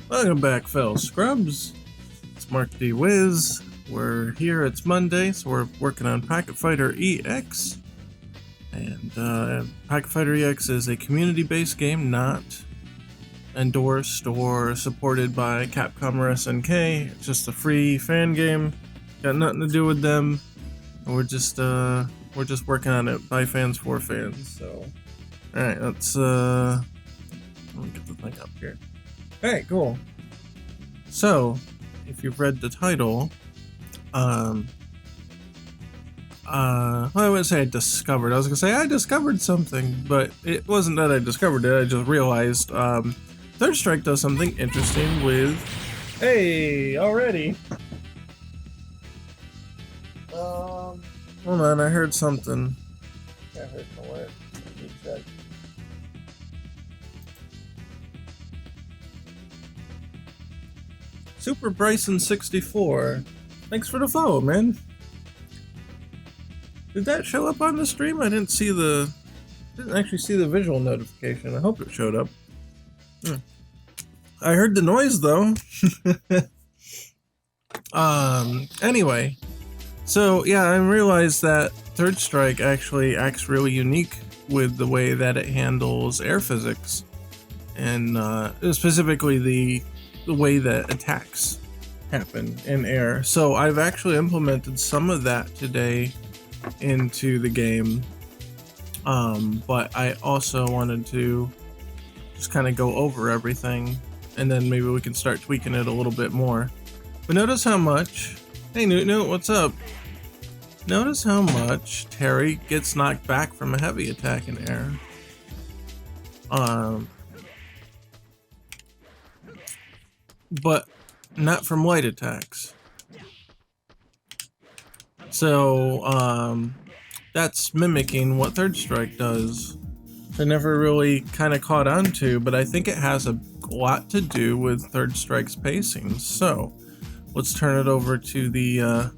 Welcome back, fellow scrubs. It's Mark D. Wiz. We're here, it's Monday, so we're working on Pocket Fighter EX. And Pocket Fighter EX is a community-based game, not endorsed or supported by Capcom or SNK. It's just a free fan game. Got nothing to do with them. And we're just working on it by fans for fans. So, all right, let's let me get the thing up here. Alright, cool. So, if you've read the title, well, I wouldn't say I discovered. I was gonna say I discovered something, but it wasn't that I discovered it. I just realized Third Strike does something interesting with. Hey, already. Hold on, I heard something. I heard the word. Let me check. Super Bryson 64. Thanks for the follow, man. Did that show up on the stream? I didn't actually see the visual notification. I hope it showed up. I heard the noise though. Anyway. So yeah, I realized that Third Strike actually acts really unique with the way that it handles air physics. And specifically the way that attacks happen in air. So I've actually implemented some of that today into the game, but I also wanted to just kind of go over everything, and then maybe we can start tweaking it a little bit more. But notice how much, hey Newt, what's up? Notice how much Terry gets knocked back from a heavy attack in air. But not from light attacks. So, that's mimicking what Third Strike does. I never really kind of caught on to, but I think it has a lot to do with Third Strike's pacing. So, let's turn it over to the,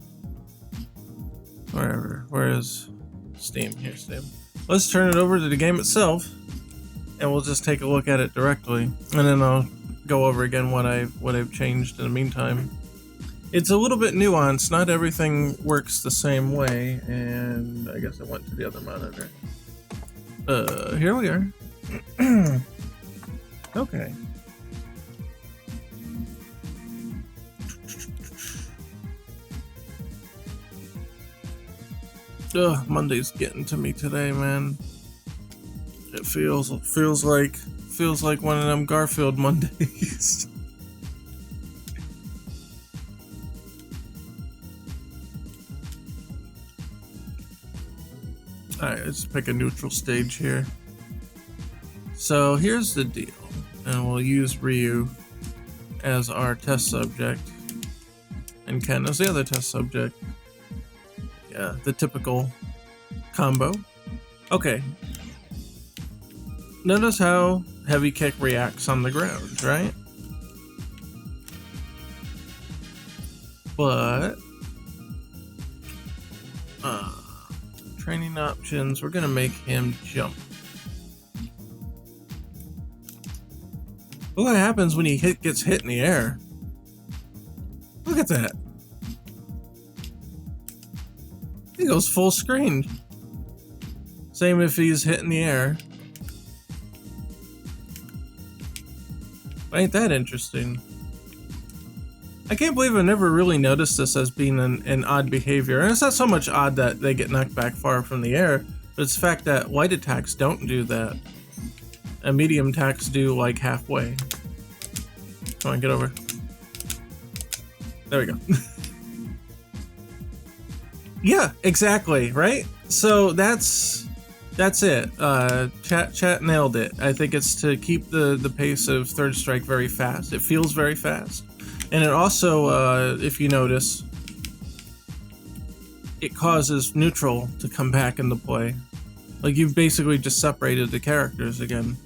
where is Steam? Here, Steam. Let's turn it over to the game itself, and we'll just take a look at it directly, and then I'll go over again what I've changed in the meantime. It's a little bit nuanced. Not everything works the same way, and I guess I went to the other monitor. Here we are. Okay. Ugh, Monday's getting to me today, man. It feels like one of them Garfield Mondays. Alright, let's pick a neutral stage here. So here's the deal, and we'll use Ryu as our test subject, and Ken as the other test subject. Yeah, the typical combo. Okay. Notice how heavy kick reacts on the ground, right? But training options, we're gonna make him jump. Look what happens when he gets hit in the air. Look at that. He goes full screen. Same if he's hit in the air. Ain't that interesting? I can't believe I never really noticed this as being an odd behavior. And it's not so much odd that they get knocked back far from the air, but it's the fact that light attacks don't do that. And medium attacks do like halfway. Come on, get over. There we go. Yeah, exactly, right? So that's it. Chat nailed it. I think it's to keep the pace of Third Strike very fast. It feels very fast. And it also, if you notice, it causes neutral to come back into play. Like, you've basically just separated the characters again.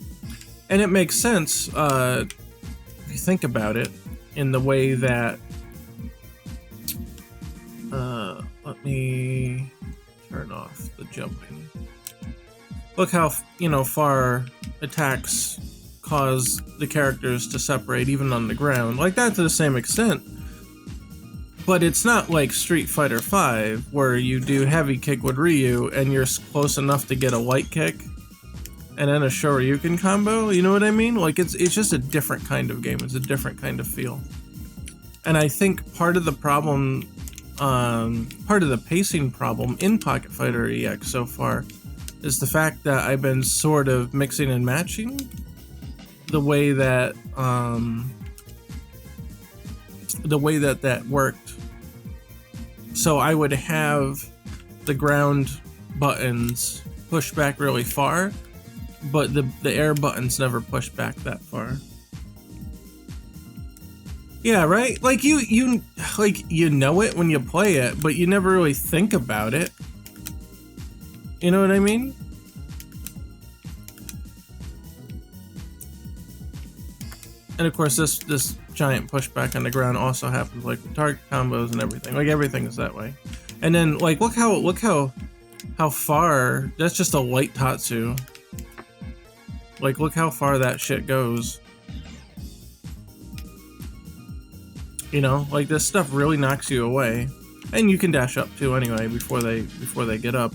And it makes sense, if you think about it, in the way that... let me turn off the jumping. Look how, far attacks cause the characters to separate even on the ground. Like that to the same extent. But it's not like Street Fighter V, where you do heavy kick with Ryu and you're close enough to get a light kick and then a Shoryuken combo, you know what I mean? Like it's just a different kind of game, it's a different kind of feel. And I think part of the problem, part of the pacing problem in Pocket Fighter EX so far is the fact that I've been sort of mixing and matching the way that that worked. So I would have the ground buttons push back really far, but the air buttons never push back that far. Yeah, right? Like you know it when you play it, but you never really think about it. You know what I mean? And of course this giant pushback on the ground also happens like with target combos and everything. Like everything is that way. And then like look how far, that's just a light Tatsu. Like look how far that shit goes. You know, like this stuff really knocks you away. And you can dash up too anyway before they get up.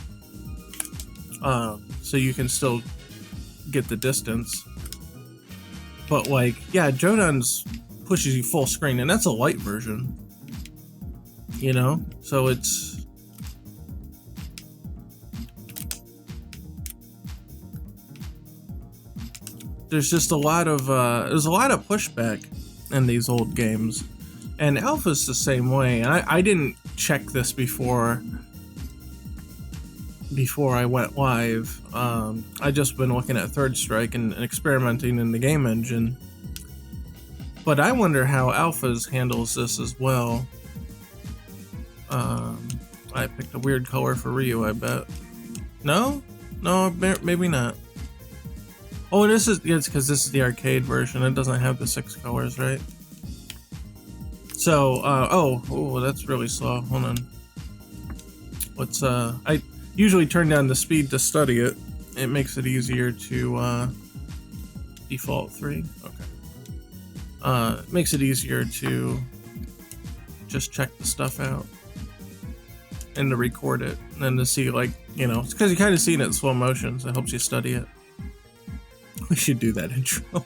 So you can still get the distance. But like, yeah, Jodan's pushes you full screen, and that's a light version. You know? So it's... There's just a lot of, there's a lot of pushback in these old games. And Alpha's the same way. I didn't check this before I went live. I just been looking at Third Strike and experimenting in the game engine. But I wonder how Alpha's handles this as well. I picked a weird color for Ryu, I bet. No? No, maybe not. Oh, it's because this is the arcade version. It doesn't have the 6 colors, right? So, oh, that's really slow. Hold on. Let's, I usually turn down the speed to study it. It makes it easier to, default 3. Okay. It makes it easier to just check the stuff out and to record it and then to see, like, you know, it's because you kind of see it in slow motion, so it helps you study it. We should do that intro.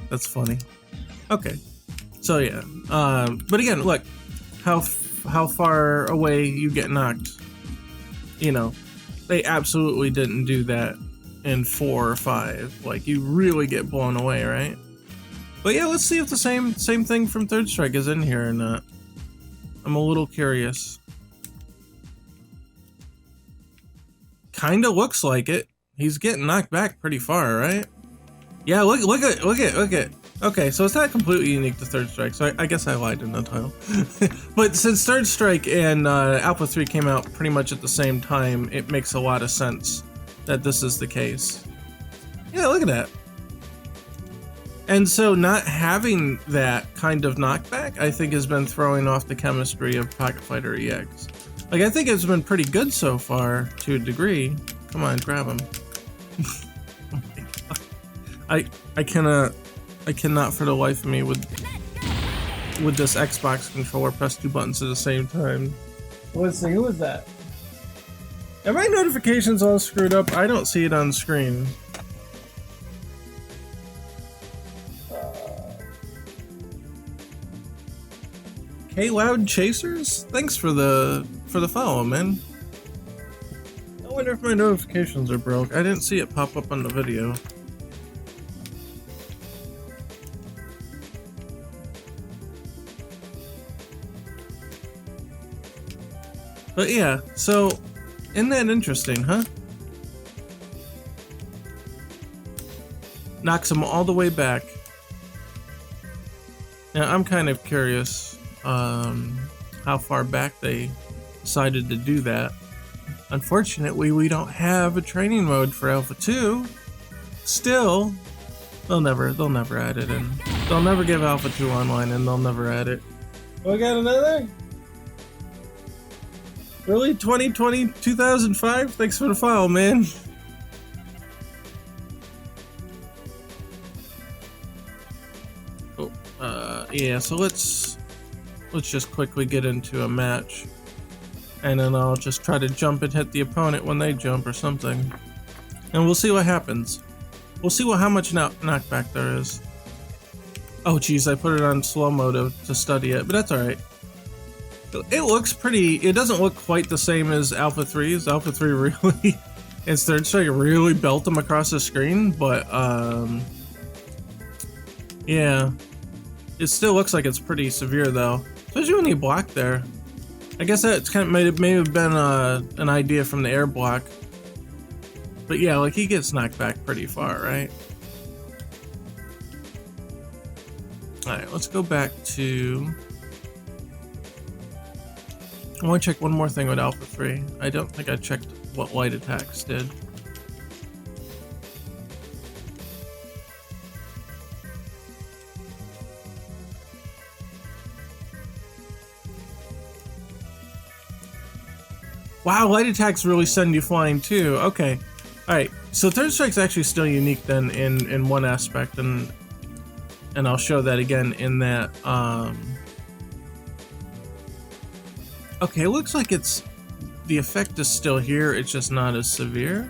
That's funny. Okay. So yeah, but again, look, how far away you get knocked. You know, they absolutely didn't do that in 4 or 5. Like, you really get blown away, right? But yeah, let's see if the same thing from Third Strike is in here or not. I'm a little curious. Kinda looks like it. He's getting knocked back pretty far, right? Yeah, look at. Okay, so it's not completely unique to Third Strike, so I guess I lied in the title. But since Third Strike and Alpha 3 came out pretty much at the same time, it makes a lot of sense that this is the case. Yeah, look at that. And so not having that kind of knockback, I think, has been throwing off the chemistry of Pocket Fighter EX. Like, I think it's been pretty good so far, to a degree. Come on, grab him. Oh my God. I cannot for the life of me with this Xbox controller press 2 buttons at the same time. Let's see, who is that? Are my notifications all screwed up? I don't see it on screen. K-Loud Chasers? Thanks for the follow, man. I wonder if my notifications are broke. I didn't see it pop up on the video. But yeah, so, isn't that interesting, huh? Knocks him all the way back. Now, I'm kind of curious how far back they decided to do that. Unfortunately, we don't have a training mode for Alpha 2. Still, they'll never add it in. They'll never give Alpha 2 online, and they'll never add it. Oh, I got another? Really? 2020, 2005? Thanks for the file, man. Yeah, so let's just quickly get into a match. And then I'll just try to jump and hit the opponent when they jump or something. And we'll see what happens. We'll see how much knockback there is. Oh geez, I put it on slow-mo to study it, but that's alright. It looks pretty, it doesn't look quite the same as Alpha 3's. Alpha 3 really, its third strike really belt them across the screen, but yeah. It still looks like it's pretty severe though. Especially when he blocked there. I guess that kind of may have been an idea from the air block. But yeah, like he gets knocked back pretty far, right? Alright, let's go back to... I want to check one more thing with Alpha 3. I don't think I checked what light attacks did. Wow, light attacks really send you flying too. Okay. Alright, so third strike's actually still unique then in one aspect, and I'll show that again in that okay, it looks like it's the effect is still here, it's just not as severe.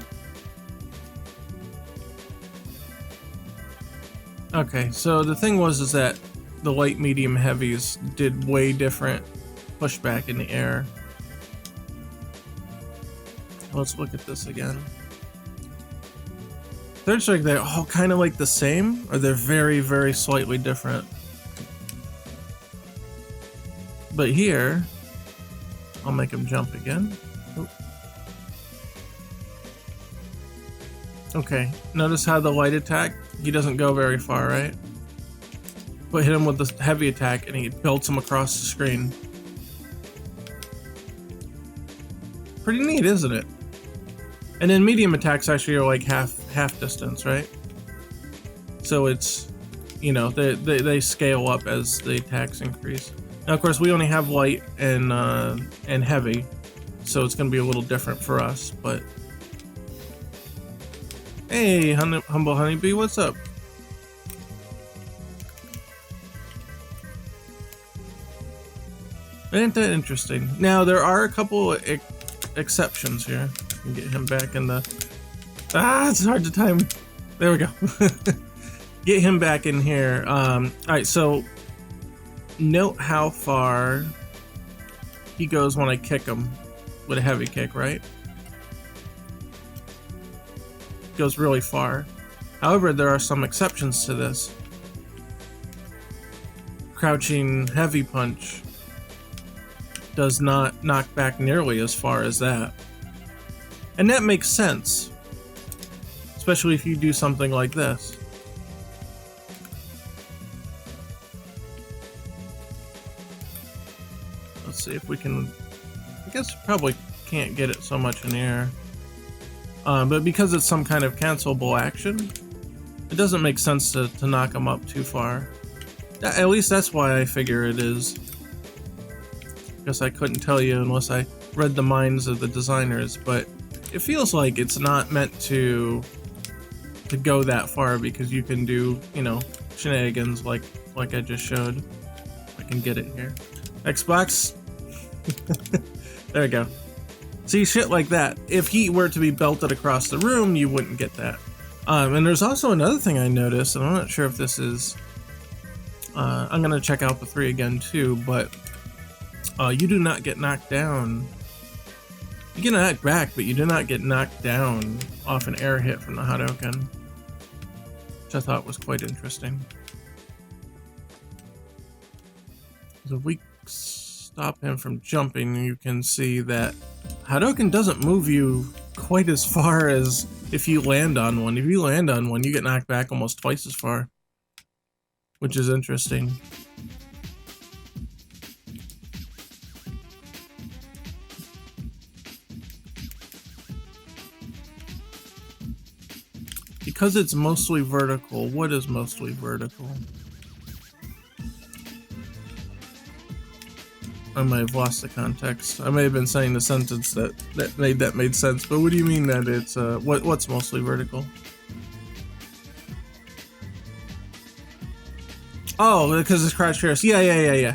Okay, so the thing was is that the light, medium, heavies did way different pushback in the air. Let's look at this again. Third strike, they're all kind of like the same, or they're very, very slightly different. But here, I'll make him jump again. Oh. Okay, notice how the light attack, he doesn't go very far, right? But hit him with the heavy attack and he belts him across the screen. Pretty neat, isn't it? And then medium attacks actually are like half distance, right? So it's, you know, they scale up as the attacks increase. Now, of course, we only have light and heavy, so it's going to be a little different for us. But hey, humble honeybee, what's up? Ain't that interesting? Now there are a couple exceptions here. Get him back in the... it's hard to time. There we go. Get him back in here. Alright, so note how far he goes when I kick him with a heavy kick, right? Goes really far. However, there are some exceptions to this. Crouching heavy punch does not knock back nearly as far as that. And that makes sense, especially if you do something like this. Let's see if we can, I guess probably can't get it so much in the air. But because it's some kind of cancelable action, it doesn't make sense to knock them up too far. At least that's why I figure it is. Guess I couldn't tell you unless I read the minds of the designers, but it feels like it's not meant to go that far because you can do, you know, shenanigans like I just showed. I can get it here. Xbox. There we go. See, shit like that. If he were to be belted across the room, you wouldn't get that. And there's also another thing I noticed, and I'm not sure if this is... I'm gonna check out the 3 again too, but you do not get knocked down. You get knocked back, but you do not get knocked down off an air hit from the Hadouken, which I thought was quite interesting. So if we stop him from jumping, you can see that Hadouken doesn't move you quite as far as if you land on one. If you land on one, you get knocked back almost twice as far, which is interesting. Because it's mostly vertical. What is mostly vertical? I might have lost the context. I may have been saying the sentence that made sense, but what do you mean that it's what's mostly vertical? Oh, because it's crouch trace. Yeah.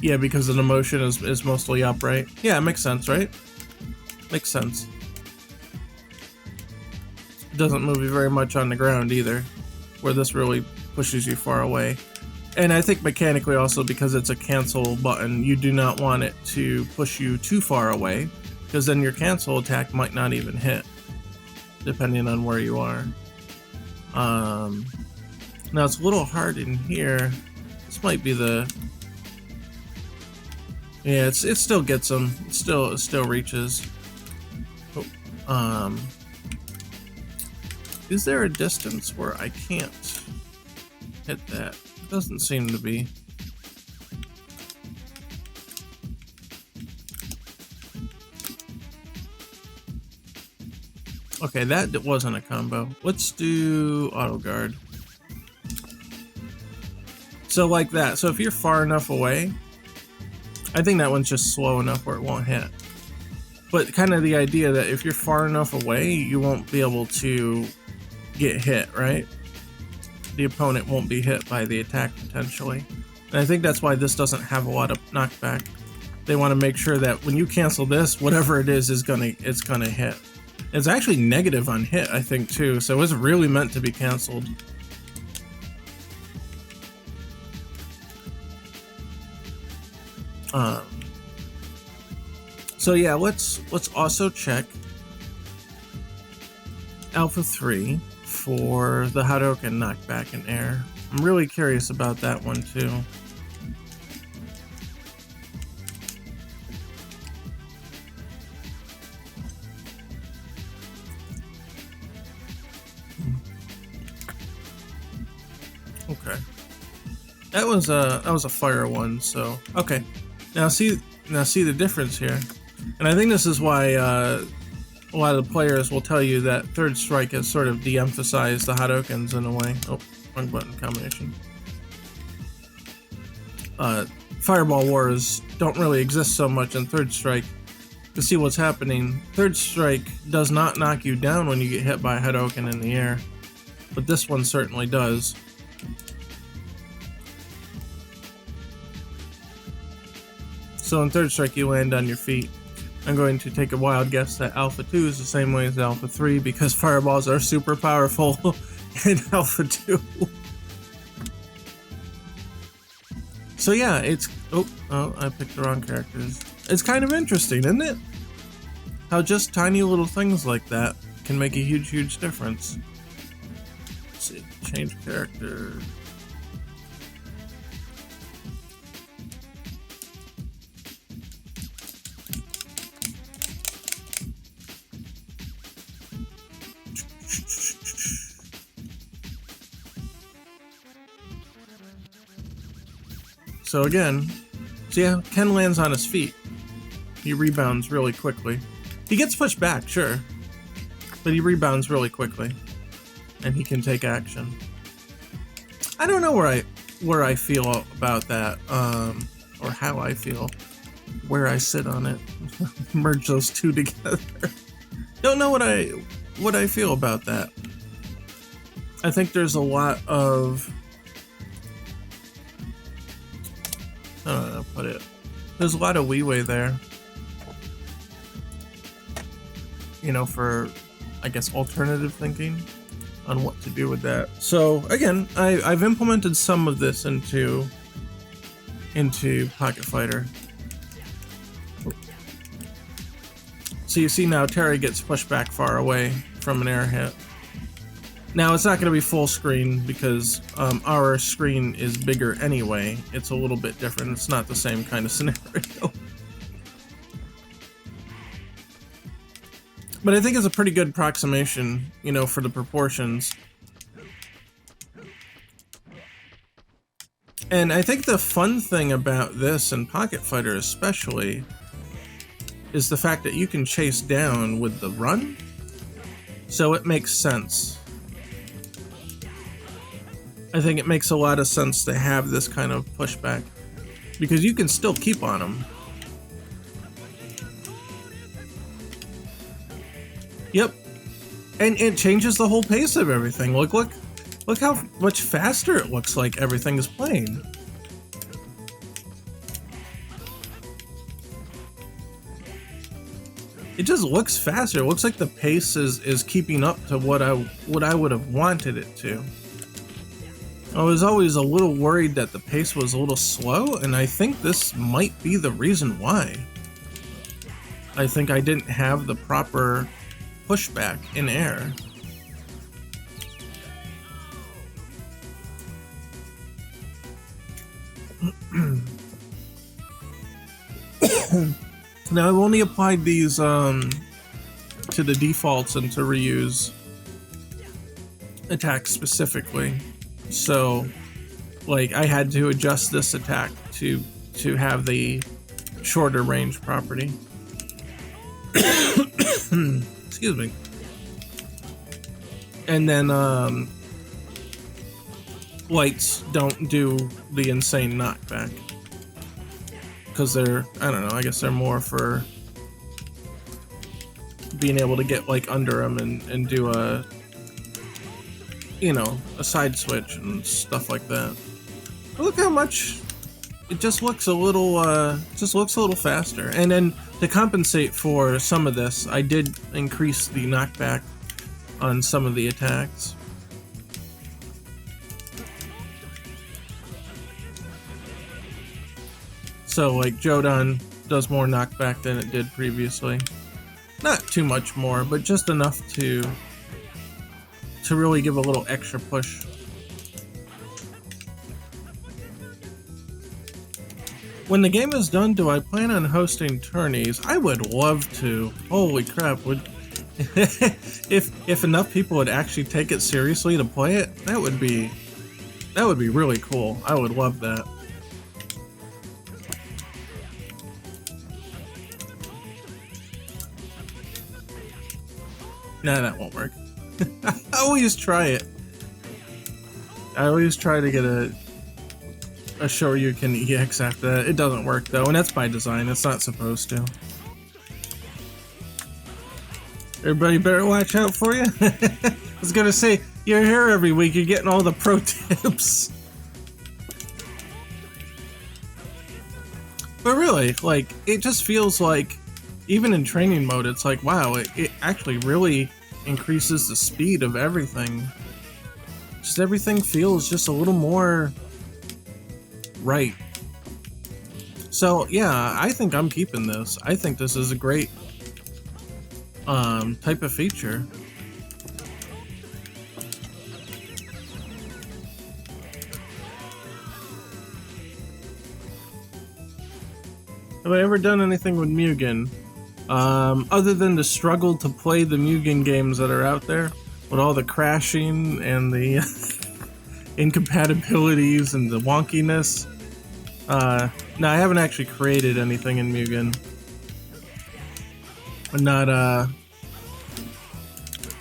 Yeah, because the motion is mostly up, right? Yeah, it makes sense, right? Makes sense. It doesn't move you very much on the ground either, where this really pushes you far away. And I think mechanically also, because it's a cancel button, you do not want it to push you too far away, because then your cancel attack might not even hit, depending on where you are. Now it's a little hard in here. This might be the... Yeah, it still gets them. It still reaches. Oh, is there a distance where I can't hit that? Doesn't seem to be. Okay, that wasn't a combo. Let's do auto guard. So like that. So if you're far enough away, I think that one's just slow enough where it won't hit. But kind of the idea that if you're far enough away, you won't be able to get hit, right? The opponent won't be hit by the attack potentially. And I think that's why this doesn't have a lot of knockback. They want to make sure that when you cancel this, whatever it is it's gonna hit. It's actually negative on hit, I think, too, so it's really meant to be canceled. So yeah, let's also check Alpha 3 for the Hadouken knockback in air. I'm really curious about that one too. Okay, that was a fire one. So okay, now see the difference here, and I think this is why a lot of the players will tell you that Third Strike has sort of de-emphasized the Hadoukens in a way. Oh, wrong button combination. Fireball wars don't really exist so much in Third Strike. To see what's happening, Third Strike does not knock you down when you get hit by a Hadouken in the air, but this one certainly does. So in Third Strike you land on your feet. I'm going to take a wild guess that Alpha 2 is the same way as Alpha 3 because fireballs are super powerful in Alpha 2. So yeah, it's... Oh, I picked the wrong characters. It's kind of interesting, isn't it? How just tiny little things like that can make a huge difference. Let's see, change character... So again, see how Ken lands on his feet. He rebounds really quickly. He gets pushed back, sure, but he rebounds really quickly, and he can take action. I don't know where I feel about that, or how I feel, where I sit on it. Merge those two together. Don't know what I feel about that. I think there's a lot of... I don't know how to put it. There's a lot of leeway there. You know, for, I guess, alternative thinking on what to do with that. So, again, I've implemented some of this into Pocket Fighter. So you see now Terry gets pushed back far away from an air hit. Now it's not going to be full screen because our screen is bigger anyway. It's a little bit different. It's not the same kind of scenario. But I think it's a pretty good approximation, you know, for the proportions. And I think the fun thing about this and Pocket Fighter especially is the fact that you can chase down with the run. So it makes sense. I think it makes a lot of sense to have this kind of pushback because you can still keep on them. Yep. And it changes the whole pace of everything. Look how much faster it looks like everything is playing. It just looks faster. It looks like the pace is keeping up to what I would have wanted it to. I was always a little worried that the pace was a little slow, and I think this might be the reason why. I think I didn't have the proper pushback in air. Now I've only applied these to the defaults and to reuse attacks specifically. So like I had to adjust this attack to have the shorter range property. Excuse me. And then lights don't do the insane knockback. Because they're, I don't know, I guess they're more for being able to get like under them and do a, you know, a side switch and stuff like that. But look how much it just looks a little faster. And then to compensate for some of this, I did increase the knockback on some of the attacks. So like Jodan does more knockback than it did previously. Not too much more, but just enough to really give a little extra push. When the game is done, do I plan on hosting tourneys? I would love to. Holy crap, would if enough people would actually take it seriously to play it, that would be really cool. I would love that. Nah, that won't work. I always try it. I always try to get a Shoryuken EX after that. It doesn't work though, and that's by design. It's not supposed to. Everybody better watch out for you. I was gonna say, you're here every week, you're getting all the pro tips. But really, like, it just feels like, even in training mode, it's like, wow, it actually really increases the speed of everything. Just everything feels just a little more right. So yeah, I think I'm keeping this. I think this is a great type of feature. Have I ever done anything with Mugen? Other than the struggle to play the Mugen games that are out there, with all the crashing and the incompatibilities and the wonkiness. No, I haven't actually created anything in Mugen. I'm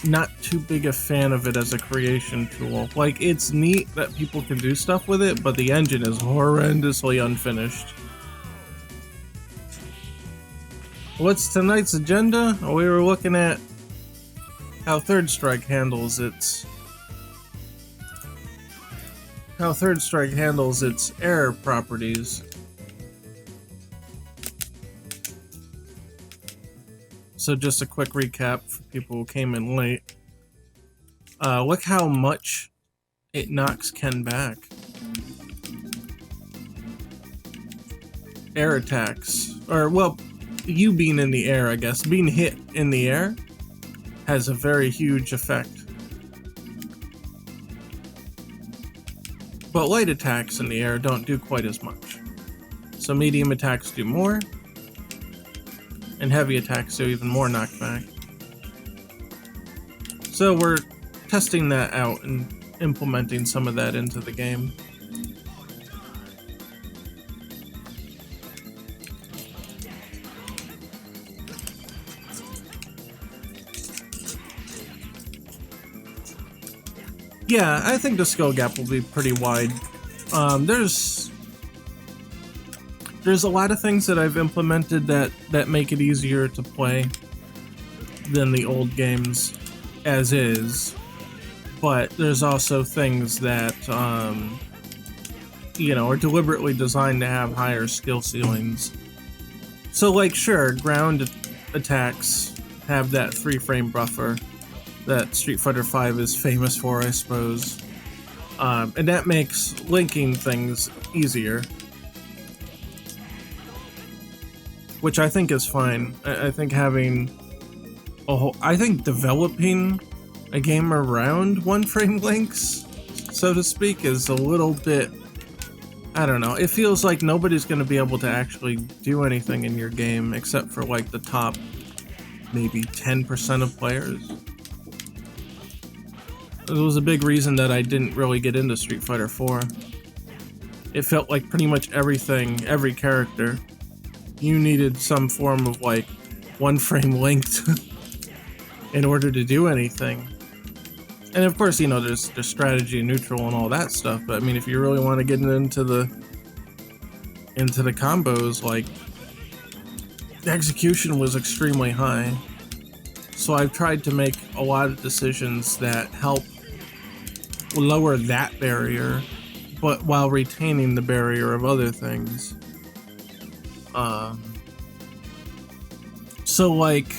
not too big a fan of it as a creation tool. Like, it's neat that people can do stuff with it, but the engine is horrendously unfinished. What's tonight's agenda? Oh, we were looking at how Third Strike handles its error properties. So just a quick recap for people who came in late. Look how much it knocks Ken back. Air attacks, or well, you being in the air, I guess, being hit in the air has a very huge effect. But light attacks in the air don't do quite as much. So medium attacks do more, and heavy attacks do even more knockback. So we're testing that out and implementing some of that into the game. Yeah, I think the skill gap will be pretty wide. There's a lot of things that I've implemented that make it easier to play than the old games. as is, but there's also things that you know, are deliberately designed to have higher skill ceilings. So like, sure, ground attacks have that 3-frame buffer that Street Fighter V is famous for, I suppose. And that makes linking things easier, which I think is fine. I think having I think developing a game around 1-frame links, so to speak, is a little bit, I don't know, it feels like nobody's going to be able to actually do anything in your game except for like the top maybe 10% of players. It was a big reason that I didn't really get into Street Fighter 4. It felt like pretty much everything, every character, you needed some form of like 1-frame linked in order to do anything. And of course, you know, there's strategy, neutral, and all that stuff. But I mean, if you really want to get into the combos, like, the execution was extremely high. So I've tried to make a lot of decisions that help lower that barrier, but while retaining the barrier of other things. So like,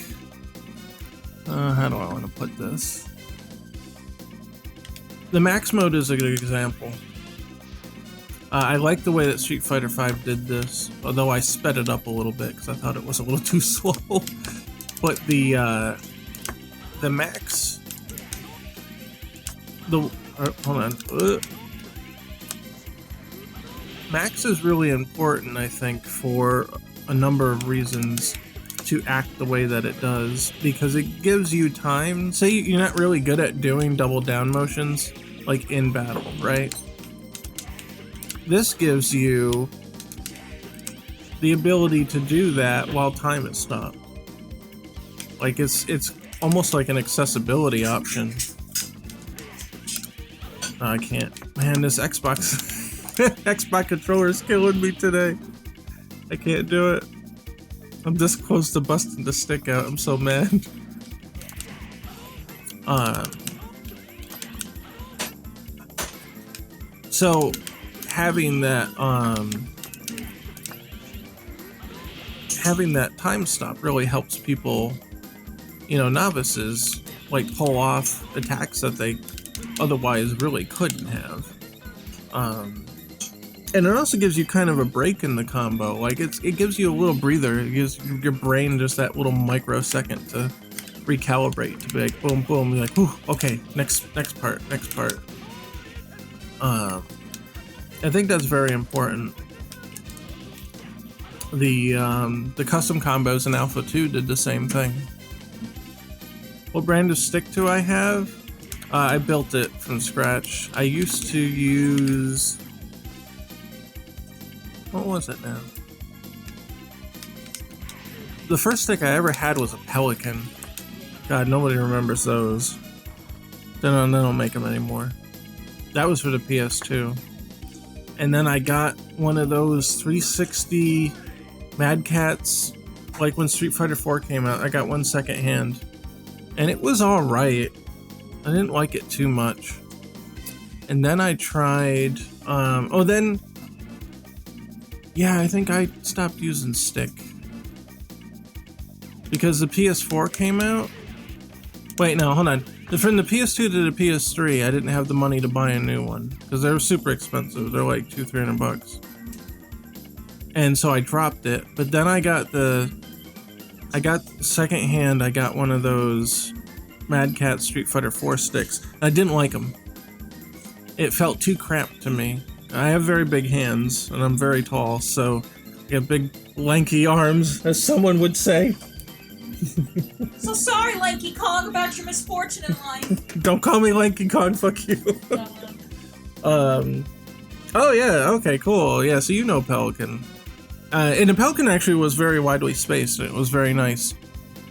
how do I want to put this? The max mode is a good example. I like the way that Street Fighter V did this, although I sped it up a little bit because I thought it was a little too slow. But the max, hold on. Max is really important, I think, for a number of reasons to act the way that it does, because it gives you time. Say you're not really good at doing double down motions, like in battle, right? This gives you the ability to do that while time is stopped. Like it's almost like an accessibility option. I can't. Man, this Xbox Xbox controller is killing me today. I can't do it. I'm this close to busting the stick out. I'm so mad. So having that time stop really helps people, you know, novices, like, pull off attacks that they otherwise really couldn't have. And it also gives you kind of a break in the combo. Like, it gives you a little breather. It gives your brain just that little microsecond to recalibrate, to be like, boom, boom. You're like, whew, okay, next part. I think that's very important. The custom combos in Alpha 2 did the same thing. What brand of stick do I have? I built it from scratch. I used to use... what was it now? The first stick I ever had was a Pelican. God, nobody remembers those. They don't make them anymore. That was for the PS2. And then I got one of those 360 Mad Cats, like when Street Fighter 4 came out. I got one second hand. And it was alright. I didn't like it too much. And then I tried... yeah, I think I stopped using stick. Because the PS4 came out? Wait, no, hold on. From the PS2 to the PS3, I didn't have the money to buy a new one. Because they were super expensive. They're like $200-300 bucks. And so I dropped it. But then I got secondhand, I got one of those Mad Cat Street Fighter 4 sticks. I didn't like them. It felt too cramped to me. I have very big hands, and I'm very tall, so I have big, lanky arms, as someone would say. So sorry, Lanky Kong, about your misfortune in life. Don't call me Lanky Kong, fuck you. Oh yeah, okay, cool. Yeah, so you know Pelican. And the Pelican actually was very widely spaced, and it was very nice.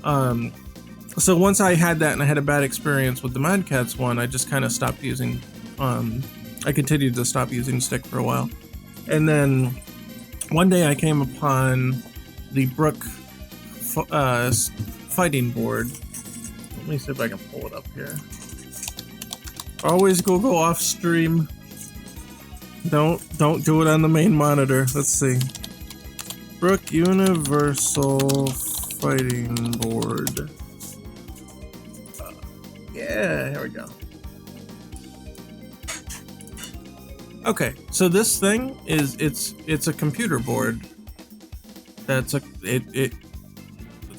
So once I had that and I had a bad experience with the Mad Cats one, I just kind of stopped using, I continued to stop using stick for a while. And then one day I came upon the Brook fighting board. me see if I can pull it up here. Always Google off stream. Don't do it on the main monitor. Let's see. Brook Universal Fighting Board. Yeah, here we go. Okay, so this thing is it's a computer board. It's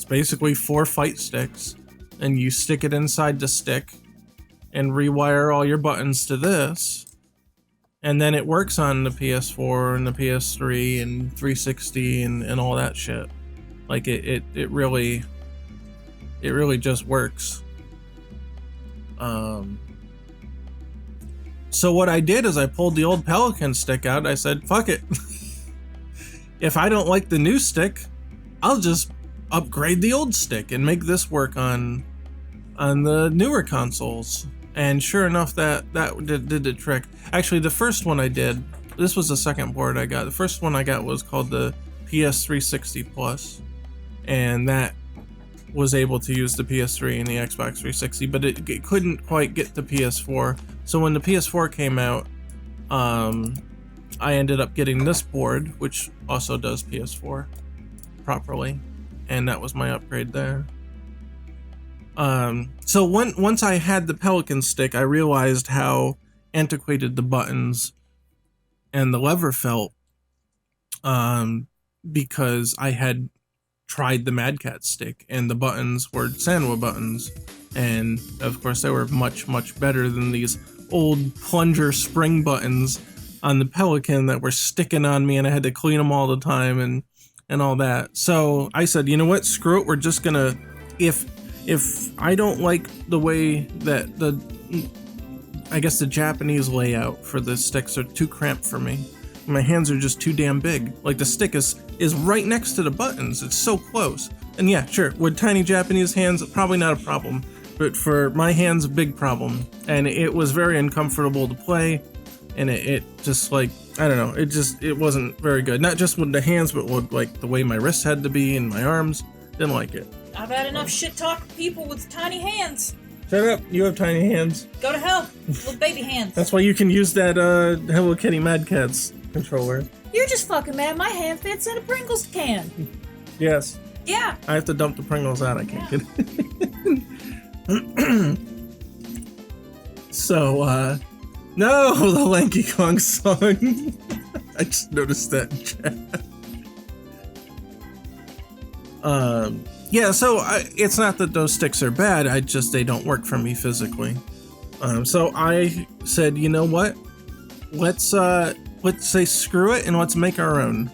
basically 4 fight sticks, and you stick it inside the stick and rewire all your buttons to this, and then it works on the PS4 and the PS3 and 360 and all that shit. Like it really just works. So what I did is I pulled the old Pelican stick out. I said, fuck it. If I don't like the new stick, I'll just upgrade the old stick and make this work on the newer consoles. And sure enough, that did the trick. Actually, the first one I did, this was the second board I got. The first one I got was called the PS360 Plus, and that was able to use the PS3 and the Xbox 360, but it couldn't quite get the PS4. So when the PS4 came out, I ended up getting this board, which also does PS4 properly, and that was my upgrade there. So once I had the Pelican stick, I realized how antiquated the buttons and the lever felt, because I had tried the Mad Cat stick, and the buttons were Sanwa buttons, and of course they were much better than these old plunger spring buttons on the Pelican that were sticking on me, and I had to clean them all the time and all that. So I said, you know what, screw it, we're just gonna, if I don't like the way that I guess the Japanese layout for the sticks are too cramped for me. My hands are just too damn big. Like the stick is right next to the buttons. It's so close. And yeah, sure, with tiny Japanese hands, probably not a problem. But for my hands, a big problem. And it was very uncomfortable to play. And it just like, I don't know, it wasn't very good. Not just with the hands, but with like the way my wrists had to be and my arms. Didn't like it. I've had enough shit talking people with tiny hands. Shut up, you have tiny hands. Go to hell, little baby hands. That's why you can use that Hello Kitty Mad Catz controller. You're just fucking mad my hand fits in a Pringles can. Yes. Yeah. I have to dump the Pringles out, I can't get it. So, no, the Lanky Kong song. I just noticed that in chat. Yeah, so it's not that those sticks are bad, they don't work for me physically. So I said, you know what? Let's say screw it and let's make our own.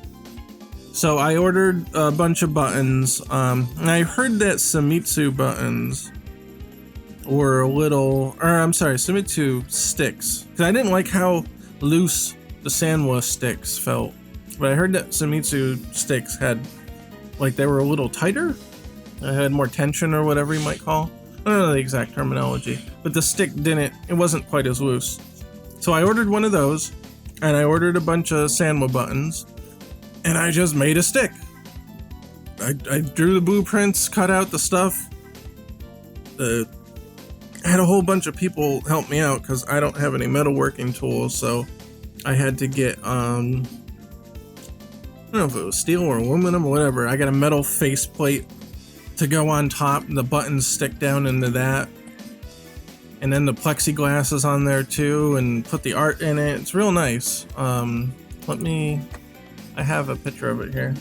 So I ordered a bunch of buttons, and I heard that Famitsu buttons were Famitsu sticks. Because I didn't like how loose the Sanwa sticks felt. But I heard that Famitsu sticks had, like, they were a little tighter. I had more tension or whatever you might call. I don't know the exact terminology. But the stick it wasn't quite as loose. So I ordered one of those, and I ordered a bunch of Sanwa buttons, and I just made a stick. I drew the blueprints, cut out the stuff. I had a whole bunch of people help me out because I don't have any metalworking tools, so I had to get, I don't know if it was steel or aluminum or whatever. I got a metal faceplate to go on top, and the buttons stick down into that. And then the plexiglass is on there too, and put the art in it. It's real nice. I have a picture of it here.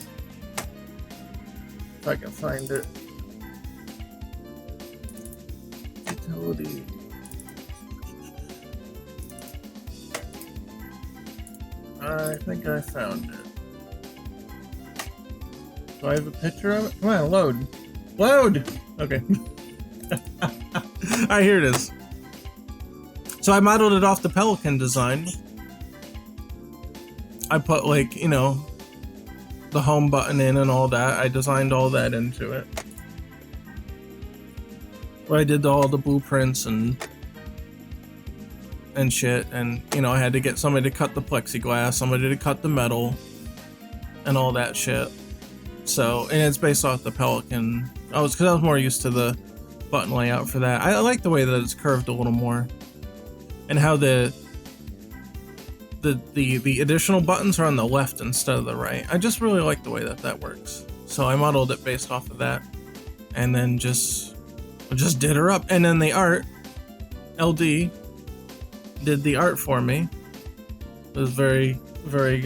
If I can find it. Utility. I think I found it. Do I have a picture of it? Come on, load. Load! Okay. Alright, here it is. So I modeled it off the Pelican design. I put, like, you know, the home button in and all that. I designed all that into it. I did all the blueprints and shit, and, you know, I had to get somebody to cut the plexiglass, somebody to cut the metal, and all that shit. So, and it's based off the Pelican. Because I was more used to the button layout for that. I like the way that it's curved a little more, and how the additional buttons are on the left instead of the right. I just really like the way that that works. So I modeled it based off of that, and then just did her up. And then the art, LD did the art for me. It was very, very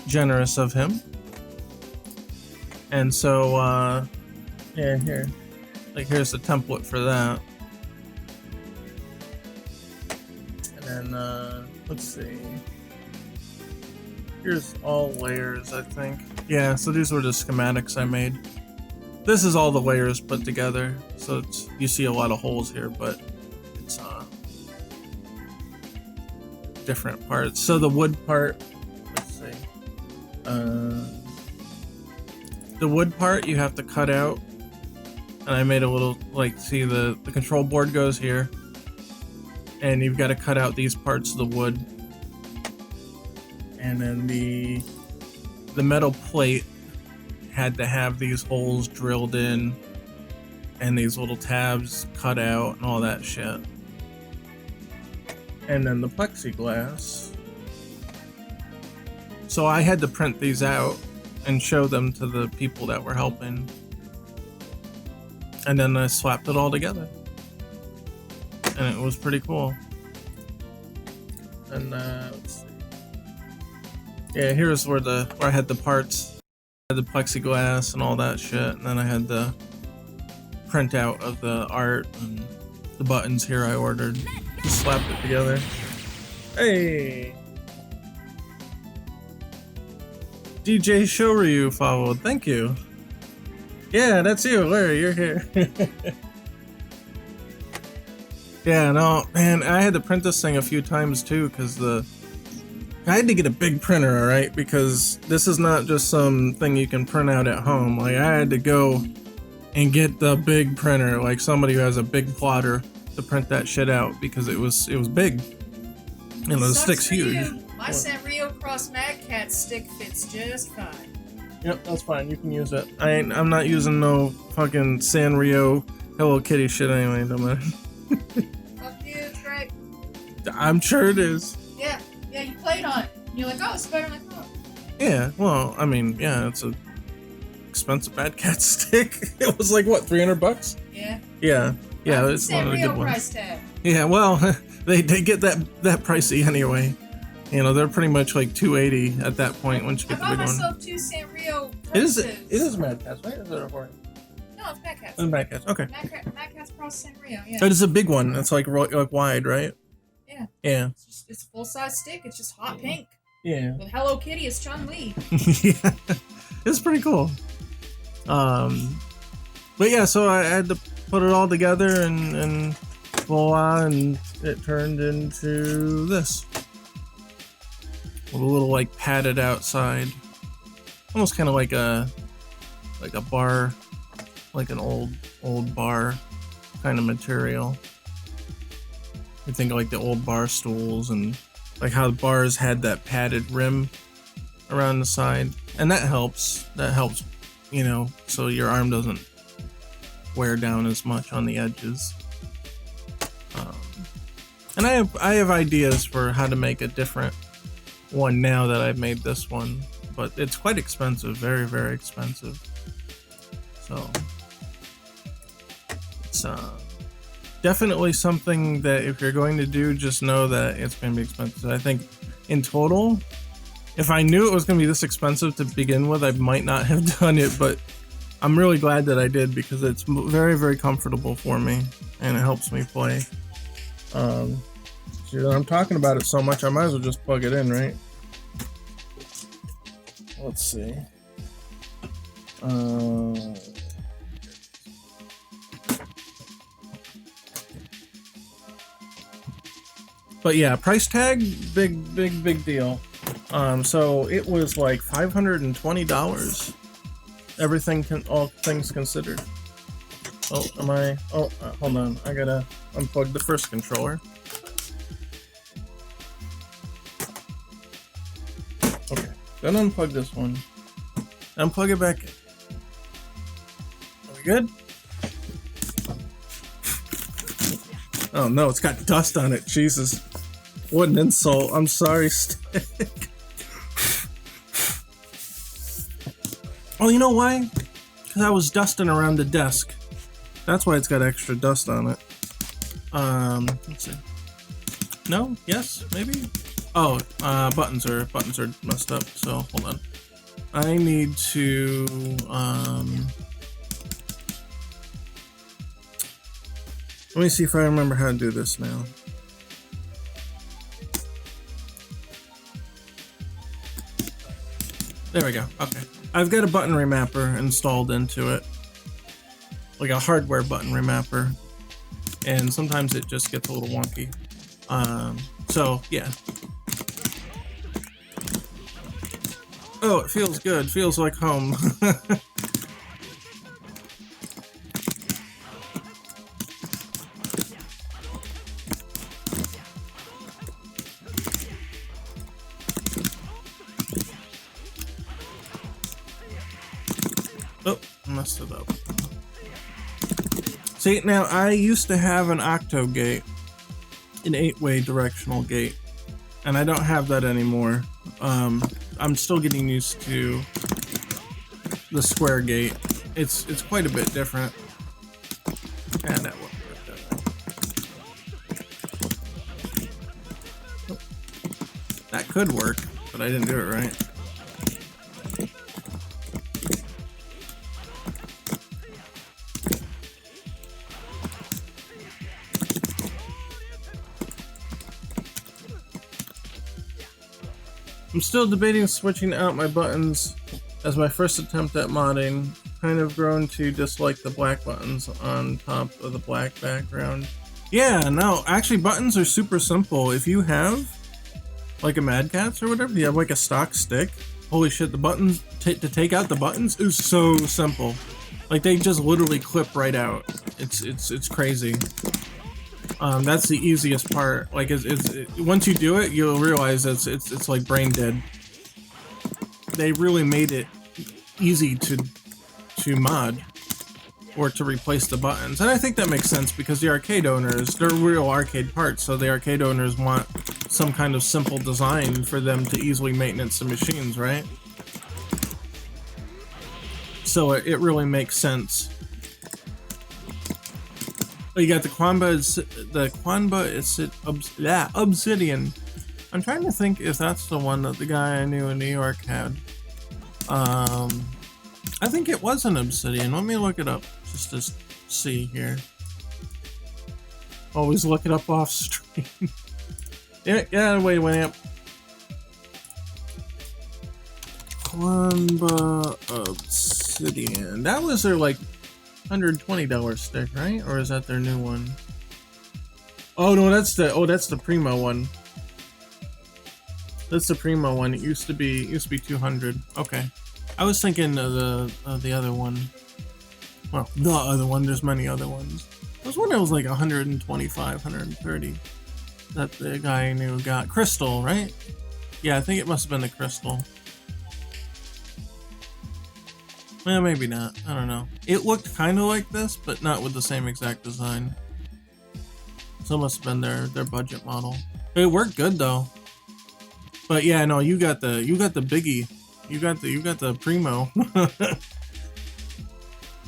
generous of him. And so yeah, here, like, here's the template for that. And then let's see, here's all layers, I think. Yeah, so these were the schematics I made. This is all the layers put together, so it's, you see a lot of holes here, but it's different parts. So the wood part, let's see, the wood part you have to cut out, and I made a little, like, see the control board goes here, and you've got to cut out these parts of the wood, and then the metal plate had to have these holes drilled in and these little tabs cut out and all that shit. And then the plexiglass. So I had to print these out and show them to the people that were helping. And then I slapped it all together. And it was pretty cool. And let's see. Yeah, here's where I had the parts. I had the plexiglass and all that shit, and then I had the printout of the art and the buttons here I ordered. Just slapped it together. Hey! DJ Shoryu followed. Thank you. Yeah, that's you, Larry. You're here. Yeah, no, man, I had to print this thing a few times too, because I had to get a big printer, alright? Because this is not just some thing you can print out at home. Like, I had to go and get the big printer, like somebody who has a big plotter, to print that shit out, because it was big. You know, the stick's huge. My Sanrio Cross Mad Cat stick fits just fine. Yep, that's fine. You can use it. I'm not using no fucking Sanrio Hello Kitty shit anyway, no matter. Fuck you, it's great. I'm sure it is. Yeah, you played on it. You're like, oh, it's better than I thought. Yeah, well, I mean, yeah, it's a expensive Mad Cat stick. It was like, what, $300? Yeah. Yeah, it's one of the good ones. Price tag. Yeah, well, they get that pricey anyway. You know, they're pretty much like $280 at that point once you get the big one. I bought myself 2 Sanrio It purses. is Mad Cats, right? Or is it a horn? No, it's Mad Cats. It's Mad Cats, okay. Mad Cats Cross Sanrio, yeah. It is a big one. It's like wide, right? Yeah. Yeah. It's a full-size stick. It's just hot pink. Yeah. With Hello Kitty as Chun-Li. Yeah. It's pretty cool. But yeah, so I had to put it all together and voila, and it turned into this. With a little, like, padded outside. Almost kind of like a bar, like an old bar kind of material. You think of like the old bar stools, and like how the bars had that padded rim around the side, and that helps, you know, so your arm doesn't wear down as much on the edges. And I have ideas for how to make a different one now that I've made this one, but it's quite expensive, very, very expensive. So it's definitely something that if you're going to do, just know that it's going to be expensive. I think in total, if I knew it was going to be this expensive to begin with, I might not have done it, but I'm really glad that I did, because it's very, very comfortable for me and it helps me play. I'm talking about it so much, I might as well just plug it in, right? Let's see. But yeah, price tag, big deal. So it was like $520. Everything, all things considered. Oh, hold on. I gotta unplug the first controller. Okay, then unplug this one. Unplug it back in. Are we good? Oh no, it's got dust on it. Jesus. What an insult. I'm sorry, Stick. Oh, you know why? Because I was dusting around the desk. That's why it's got extra dust on it. Let's see. No? Yes? Maybe? Oh, buttons are messed up, so hold on. I need to, let me see if I remember how to do this now. There we go. Okay. I've got a button remapper installed into it. Like a hardware button remapper. And sometimes it just gets a little wonky. So, yeah. Oh, it feels good. Feels like home. Oh, messed it up. See, now I used to have an octo gate, an 8-way directional gate, and I don't have that anymore. I'm still getting used to the square gate. It's quite a bit different. And that won't work that way. That could work, but I didn't do it right. I'm still debating switching out my buttons as my first attempt at modding. Kind of grown to dislike the black buttons on top of the black background. Yeah, no, actually buttons are super simple. If you have like a Mad Catz or whatever, you have like a stock stick. Holy shit, the buttons, to take out the buttons is so simple. Like they just literally clip right out. It's crazy. That's the easiest part. Like, once you do it, you'll realize it's like brain dead. They really made it easy to mod or to replace the buttons, and I think that makes sense because the arcade owners, they're real arcade parts, so the arcade owners want some kind of simple design for them to easily maintenance the machines, right? So it really makes sense. Oh, you got the Quanba Obsidian. I'm trying to think if that's the one that the guy I knew in New York had. I think it was an Obsidian. Let me look it up just to see here. Always look it up off stream. yeah, wait, up. Quanba Obsidian. That was their like $120 stick, right? Or is that their new one? Oh no, that's the Primo one. That's the Primo one. It used to be 200. Okay, I was thinking of the other one. Well, the other one. There's many other ones. There was one that was like 125, 130. That the guy I knew got. Crystal, right? Yeah, I think it must have been the Crystal. Well, maybe not. I don't know. It looked kind of like this, but not with the same exact design. So it must have been their budget model. It worked good though. But yeah, no, you got the biggie. You got the Primo.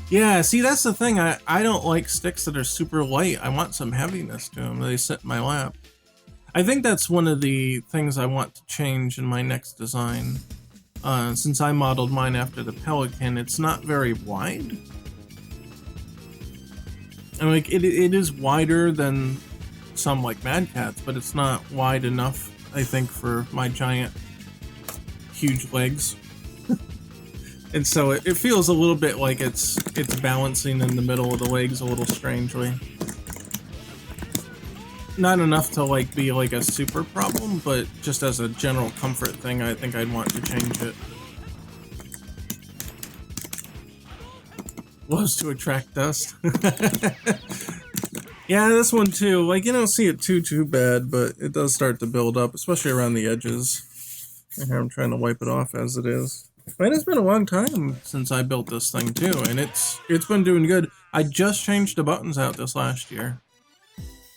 Yeah, see, that's the thing. I don't like sticks that are super light. I want some heaviness to them. They sit in my lap. I think that's one of the things I want to change in my next design. Since I modeled mine after the Pelican, it's not very wide. And like it is wider than some like Mad Catz, but it's not wide enough, I think, for my giant, huge legs. And so it feels a little bit like it's balancing in the middle of the legs a little strangely. Not enough to like be like a super problem, but just as a general comfort thing, I think I'd want to change it. Was to attract dust. Yeah, this one too. Like, you don't see it too bad, but it does start to build up, especially around the edges. And here I'm trying to wipe it off as it is. But it's been a long time since I built this thing too, and it's been doing good. I just changed the buttons out this last year.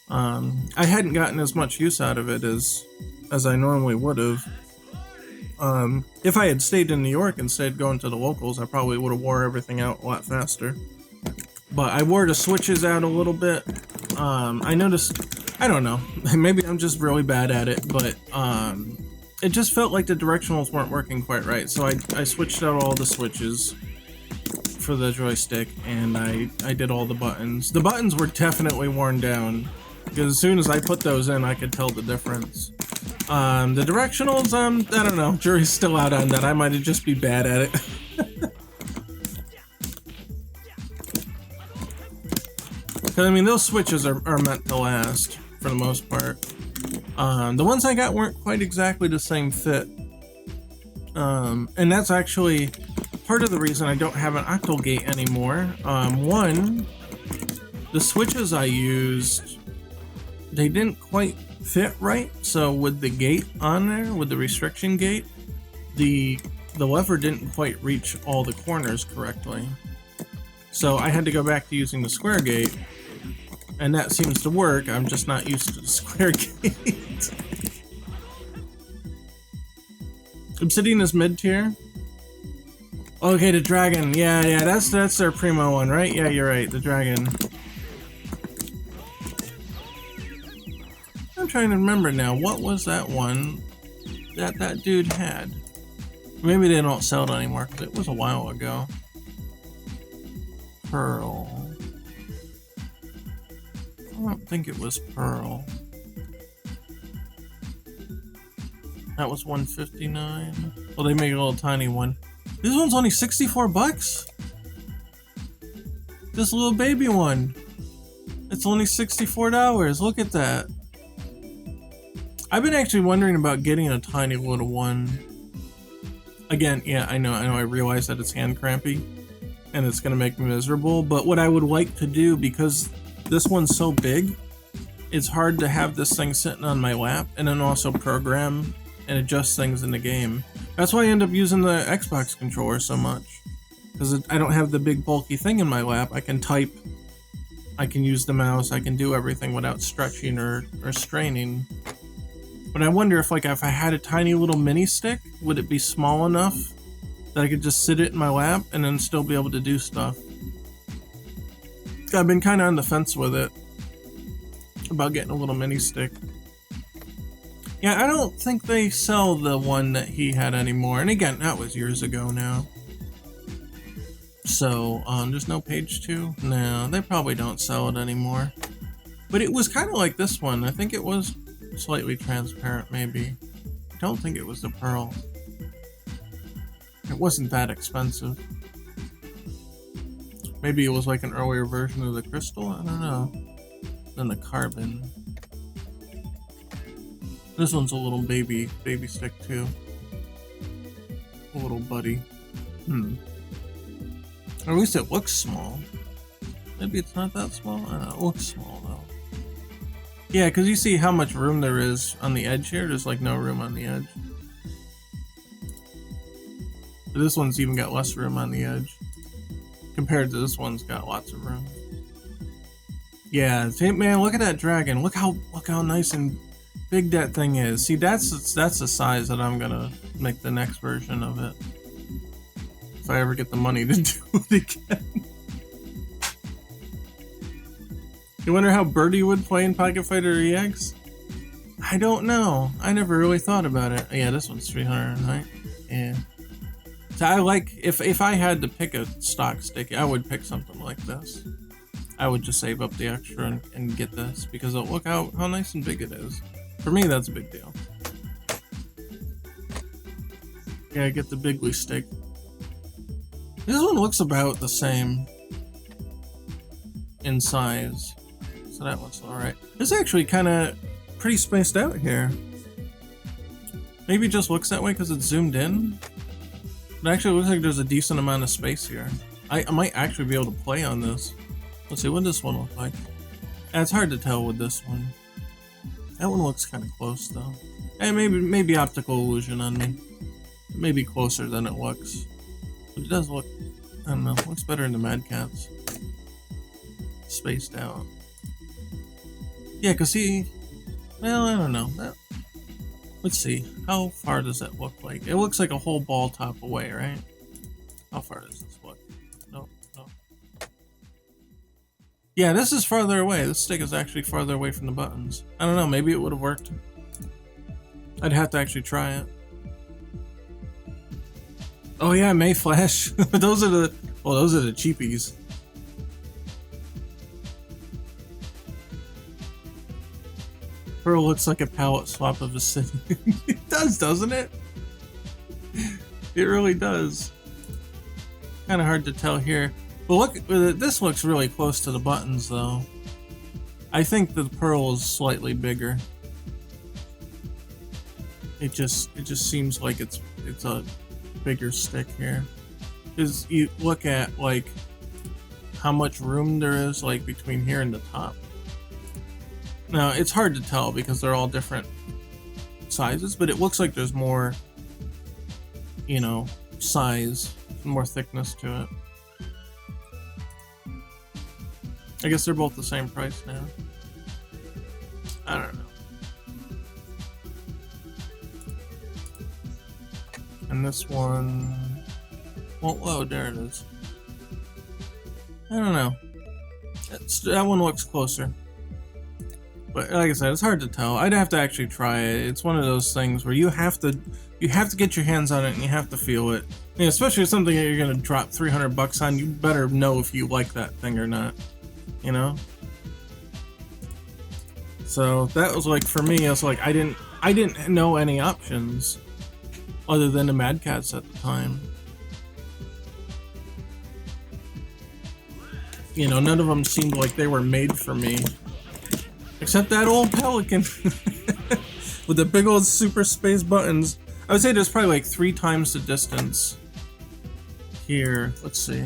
I hadn't gotten as much use out of it as I normally would have. If I had stayed in New York instead of going to the locals, I probably would have wore everything out a lot faster. But I wore the switches out a little bit. I noticed, I don't know, maybe I'm just really bad at it, but it just felt like the directionals weren't working quite right. So I switched out all the switches for the joystick, and I did all the buttons. The buttons were definitely worn down, because as soon as I put those in, I could tell the difference. The directionals, I don't know, jury's still out on that. I might just be bad at it. Because, I mean, those switches are meant to last, for the most part. The ones I got weren't quite exactly the same fit. And that's actually part of the reason I don't have an octal gate anymore. One, the switches I used, they didn't quite fit right. So with the gate on there, with the restriction gate, the lever didn't quite reach all the corners correctly. So I had to go back to using the square gate, and that seems to work. I'm just not used to the square gate. Obsidian is mid-tier. Okay, the dragon. Yeah, that's their primo one, right? Yeah, you're right, the dragon. I'm trying to remember now, what was that one that dude had? Maybe they don't sell it anymore, because it was a while ago. Pearl. I don't think it was Pearl. That was 159. Well, they make a little tiny one. This one's only 64 bucks? This little baby one. It's only $64. Look at that. I've been actually wondering about getting a tiny little one. Again, yeah, I know, I realize that it's hand crampy and it's gonna make me miserable, but what I would like to do, because this one's so big, it's hard to have this thing sitting on my lap and then also program and adjust things in the game. That's why I end up using the Xbox controller so much, because I don't have the big bulky thing in my lap. I can type, I can use the mouse, I can do everything without stretching or straining. But I wonder if I had a tiny little mini stick, would it be small enough that I could just sit it in my lap and then still be able to do stuff? I've been kind of on the fence with it, about getting a little mini stick. Yeah, I don't think they sell the one that he had anymore. And again, that was years ago now. So, there's no page 2? No, they probably don't sell it anymore. But it was kind of like this one. I think it was slightly transparent, maybe. I don't think it was the Pearl. It wasn't that expensive. Maybe it was like an earlier version of the Crystal? I don't know. Then the Carbon. This one's a little baby stick too. A little buddy. Or at least it looks small. Maybe it's not that small? I don't know, it looks small though. Yeah, because you see how much room there is on the edge here. There's like no room on the edge. But this one's even got less room on the edge. Compared to this one's got lots of room. Yeah, man, look at that dragon. Look how nice and big that thing is. See, that's the size that I'm gonna make the next version of it. If I ever get the money to do it again. You wonder how Birdie would play in Pocket Fighter EX? I don't know. I never really thought about it. Yeah, this one's 300, right? Yeah. So I like, if I had to pick a stock stick, I would pick something like this. I would just save up the extra and get this, because look how nice and big it is. For me, that's a big deal. Yeah, get the Bigly stick. This one looks about the same in size, so that one's alright. This is actually kind of pretty spaced out here. Maybe it just looks that way because it's zoomed in. It actually looks like there's a decent amount of space here. I might actually be able to play on this. Let's see, what does this one look like? It's hard to tell with this one. That one looks kind of close though. And maybe optical illusion on me. It may be closer than it looks. But it does look, I don't know, looks better in the Mad Cats. Spaced out. Yeah, cause he. Well, I don't know. Let's see. How far does that look like? It looks like a whole ball top away, right? How far does this look? Nope. Nope. Yeah, this is farther away. This stick is actually farther away from the buttons. I don't know. Maybe it would have worked. I'd have to actually try it. Oh yeah, it may flash. Those are the. Well, those are the cheapies. Pearl looks like a palette swap of a city. It does, doesn't it? It really does. Kind of hard to tell here. But look, this looks really close to the buttons, though. I think the Pearl is slightly bigger. It just seems like it's a bigger stick here. Because you look at like how much room there is like between here and the top. Now it's hard to tell because they're all different sizes, but it looks like there's more, you know, size, more thickness to it. I guess they're both the same price now. I don't know. And this one won't load. There it is. I don't know. That one looks closer. But like I said, it's hard to tell. I'd have to actually try it. It's one of those things where you have to get your hands on it and you have to feel it. I mean, especially if something that you're gonna drop $300 on, you better know if you like that thing or not. You know? So that was like, for me, I was like, I didn't know any options other than the Mad Cats at the time. You know, none of them seemed like they were made for me. Except that old Pelican with the big old super space buttons. I would say there's probably like 3 times the distance here. Let's see.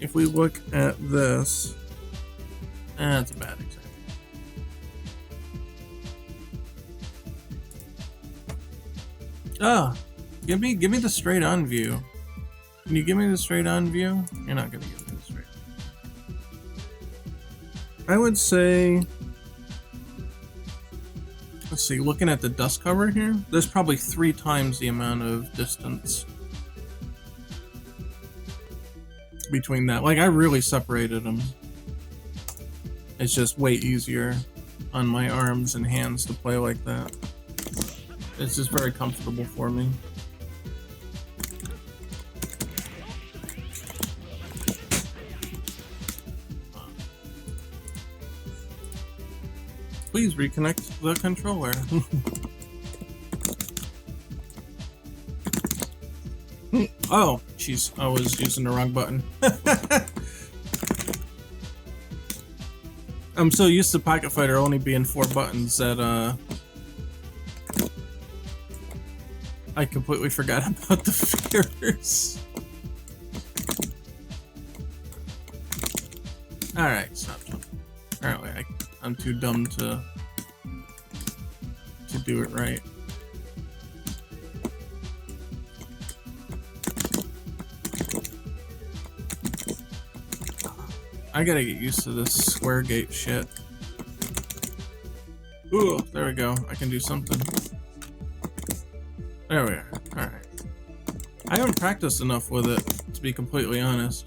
If we look at this, that's a bad example. Ah, give me the straight on view. Can you give me the straight on view? You're not gonna give me the straight. I would say, let's see, looking at the dust cover here, there's probably 3 times the amount of distance between that. Like, I really separated them. It's just way easier on my arms and hands to play like that. It's just very comfortable for me. Please reconnect the controller. Oh, jeez, I was using the wrong button. I'm so used to Pocket Fighter only being 4 buttons that I completely forgot about the fingers. Alright, stop jumping. Apparently I'm too dumb to do it right. I gotta get used to this square gate shit. Ooh, there we go. I can do something. There we are. Alright. I haven't practiced enough with it, to be completely honest.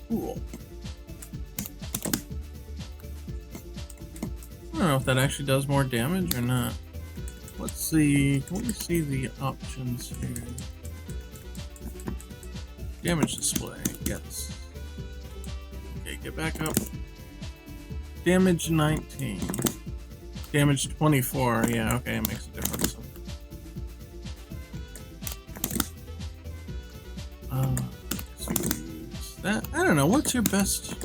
Cool. I don't know if that actually does more damage or not. Let's see. Can we see the options here? Damage display. Yes. Okay, get back up. Damage 19. Damage 24. Yeah, okay, it makes a difference. That, I don't know. What's your best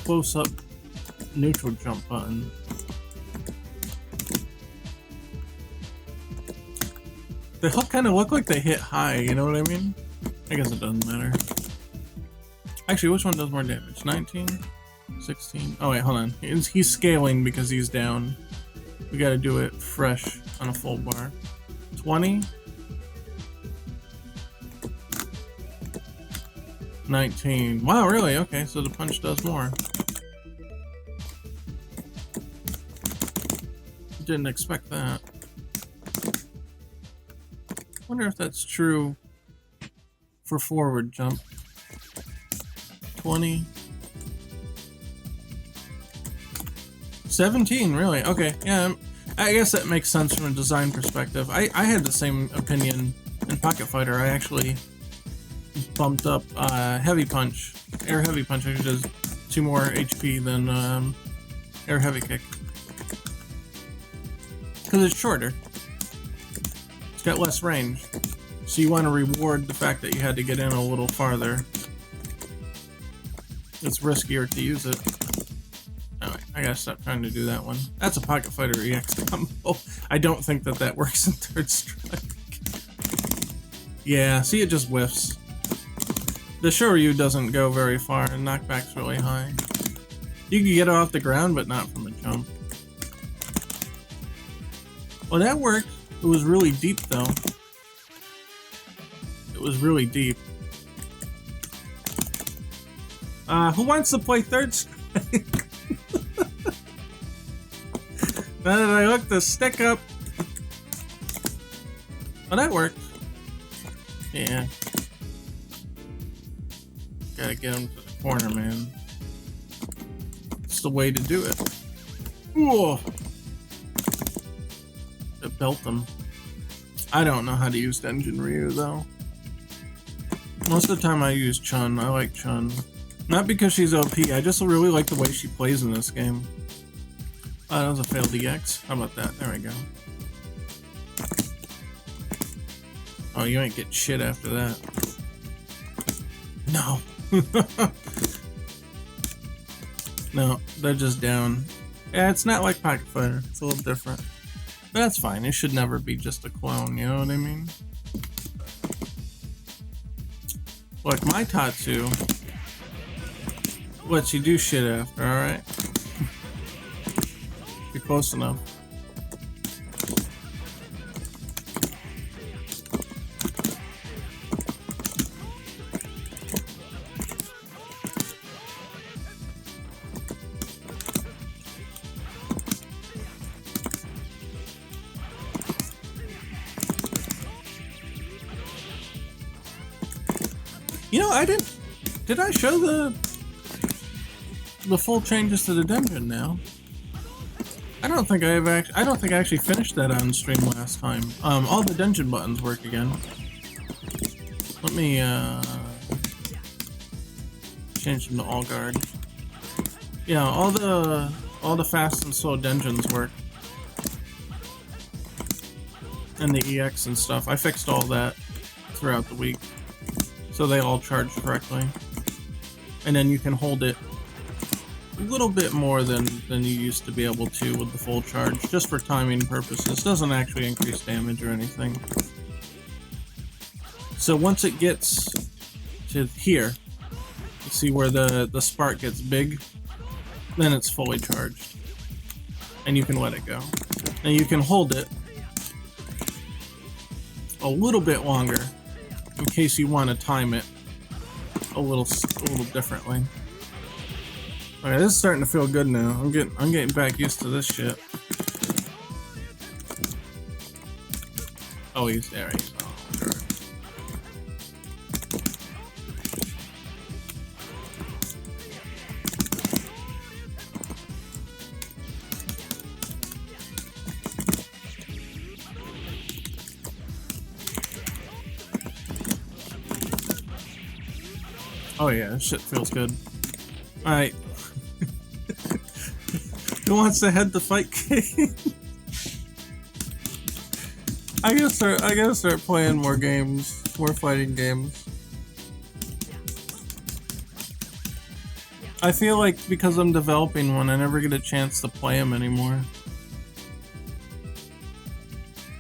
close-up neutral jump button? They kind of look like they hit high, you know what I mean? I guess it doesn't matter. Actually, which one does more damage? 19? 16? Oh wait, hold on. He's scaling because he's down. We gotta do it fresh on a full bar. 20? 19. Wow, really? Okay, so the punch does more. Didn't expect that. Wonder if that's true for forward jump. 20. 17, really? Okay, yeah, I guess that makes sense from a design perspective. I had the same opinion in Pocket Fighter. I actually bumped up Heavy Punch. Air Heavy Punch actually does 2 more HP than Air Heavy Kick. Because it's shorter. It's got less range. So you want to reward the fact that you had to get in a little farther. It's riskier to use it. Alright, I gotta stop trying to do that one. That's a Pocket Fighter EX combo. I don't think that that works in Third Strike. Yeah, see, it just whiffs. The Shoryu doesn't go very far, and knockback's really high. You can get it off the ground, but not from a jump. Well, that worked. It was really deep, though. It was really deep. Who wants to play Third Strike? Now that I hooked the stick up. Well, that worked. Yeah. Gotta get him to the corner, man. It's the way to do it. Whoa! To belt them. I don't know how to use Denjin Ryu, though. Most of the time I use Chun. I like Chun. Not because she's OP, I just really like the way she plays in this game. Oh, that was a failed EX. How about that? There we go. Oh, you ain't get shit after that. No. No, they're just down. Yeah, it's not like Pocket Fighter. It's a little different. But that's fine. It should never be just a clone, you know what I mean? Look, my Tatsu lets you do shit after, alright? You're close enough. You know, I didn't... Did I show the full changes to the dungeon now? I don't think I actually finished that on stream last time. All the dungeon buttons work again. Let me change them to all guard. Yeah, all the fast and slow dungeons work. And the EX and stuff. I fixed all that throughout the week. So they all charge correctly. And then you can hold it a little bit more than you used to be able to with the full charge, just for timing purposes. Doesn't actually increase damage or anything. So once it gets to here, you see where the spark gets big, then it's fully charged. And you can let it go. And you can hold it a little bit longer, in case you want to time it a little differently. Alright, this is starting to feel good now. I'm getting back used to this shit. Oh, he's there. Oh, sure. Oh yeah, this shit feels good. Alright. Who wants to head the fight game? I gotta start playing more games, more fighting games. I feel like because I'm developing one, I never get a chance to play them anymore.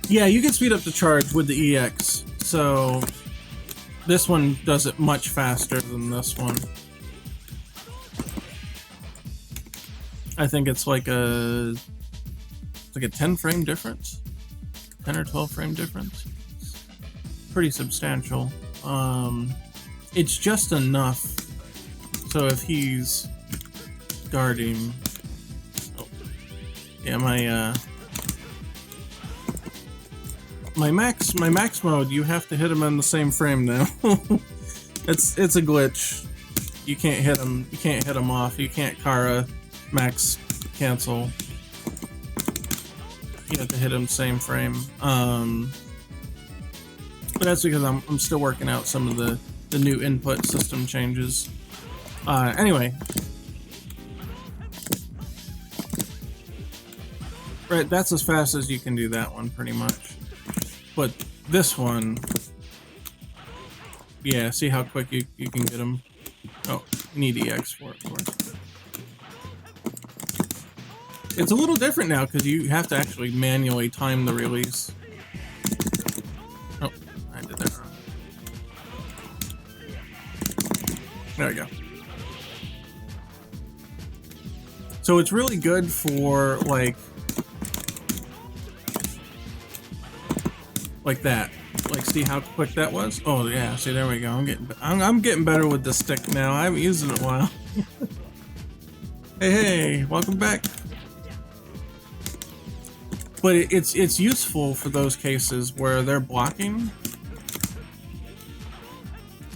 Yeah, you can speed up the charge with the EX, so this one does it much faster than this one. I think it's like a 10 frame difference, 10 or 12 frame difference. Pretty substantial. it's just enough. So if he's guarding, oh, yeah, my max mode, you have to hit him in the same frame now. it's a glitch. You can't hit him. You can't hit him off. You can't Kara max cancel. You have to hit him same frame. But that's because I'm still working out some of the new input system changes. Anyway. Right, that's as fast as you can do that one, pretty much. But this one, yeah, see how quick you can get him. Oh, you need EX for it, of course. It's a little different now because you have to actually manually time the release. Oh, I did that wrong. There we go. So it's really good for like that. Like, see how quick that was? Oh yeah, see, there we go. I'm getting better with the stick now. I haven't used it in a while. Hey, welcome back. But it's useful for those cases where they're blocking.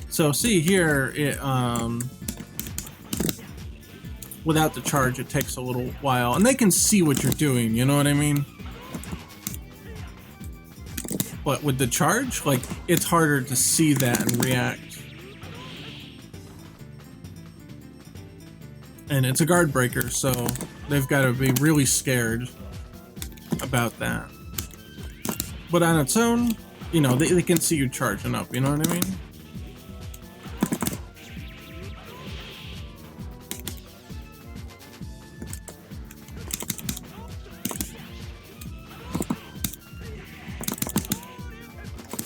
So see here, it without the charge, it takes a little while, and they can see what you're doing. You know what I mean? But with the charge, like, it's harder to see that and react. And it's a guard breaker, so they've got to be really scared about that. But on its own, you know, they can see you charging up, you know what I mean?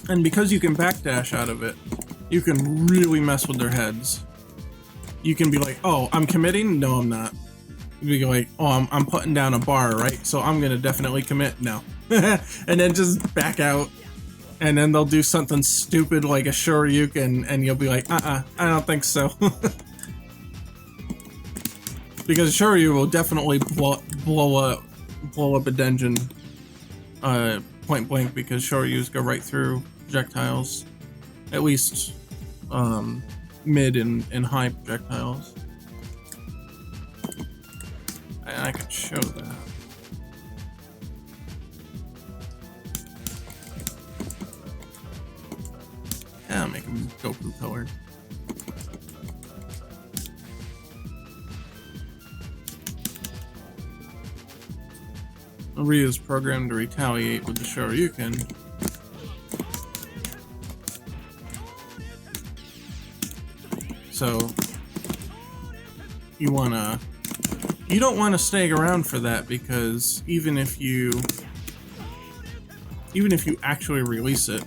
And because you can backdash out of it, you can really mess with their heads. You can be like, oh, I'm committing? No, I'm not. You can be like, oh, I'm putting down a bar, right? So I'm gonna definitely commit? No. And then just back out. And then they'll do something stupid like a Shoryuken, and you'll be like, I don't think so. Because Shoryu will definitely blow up a dungeon point blank, because Shoryus go right through projectiles, at least mid and high projectiles. And I could show that. Yeah, I'll make him Goku colored. LBRY is programmed to retaliate with the Shoryuken. So you don't wanna stay around for that, because even if you actually release it,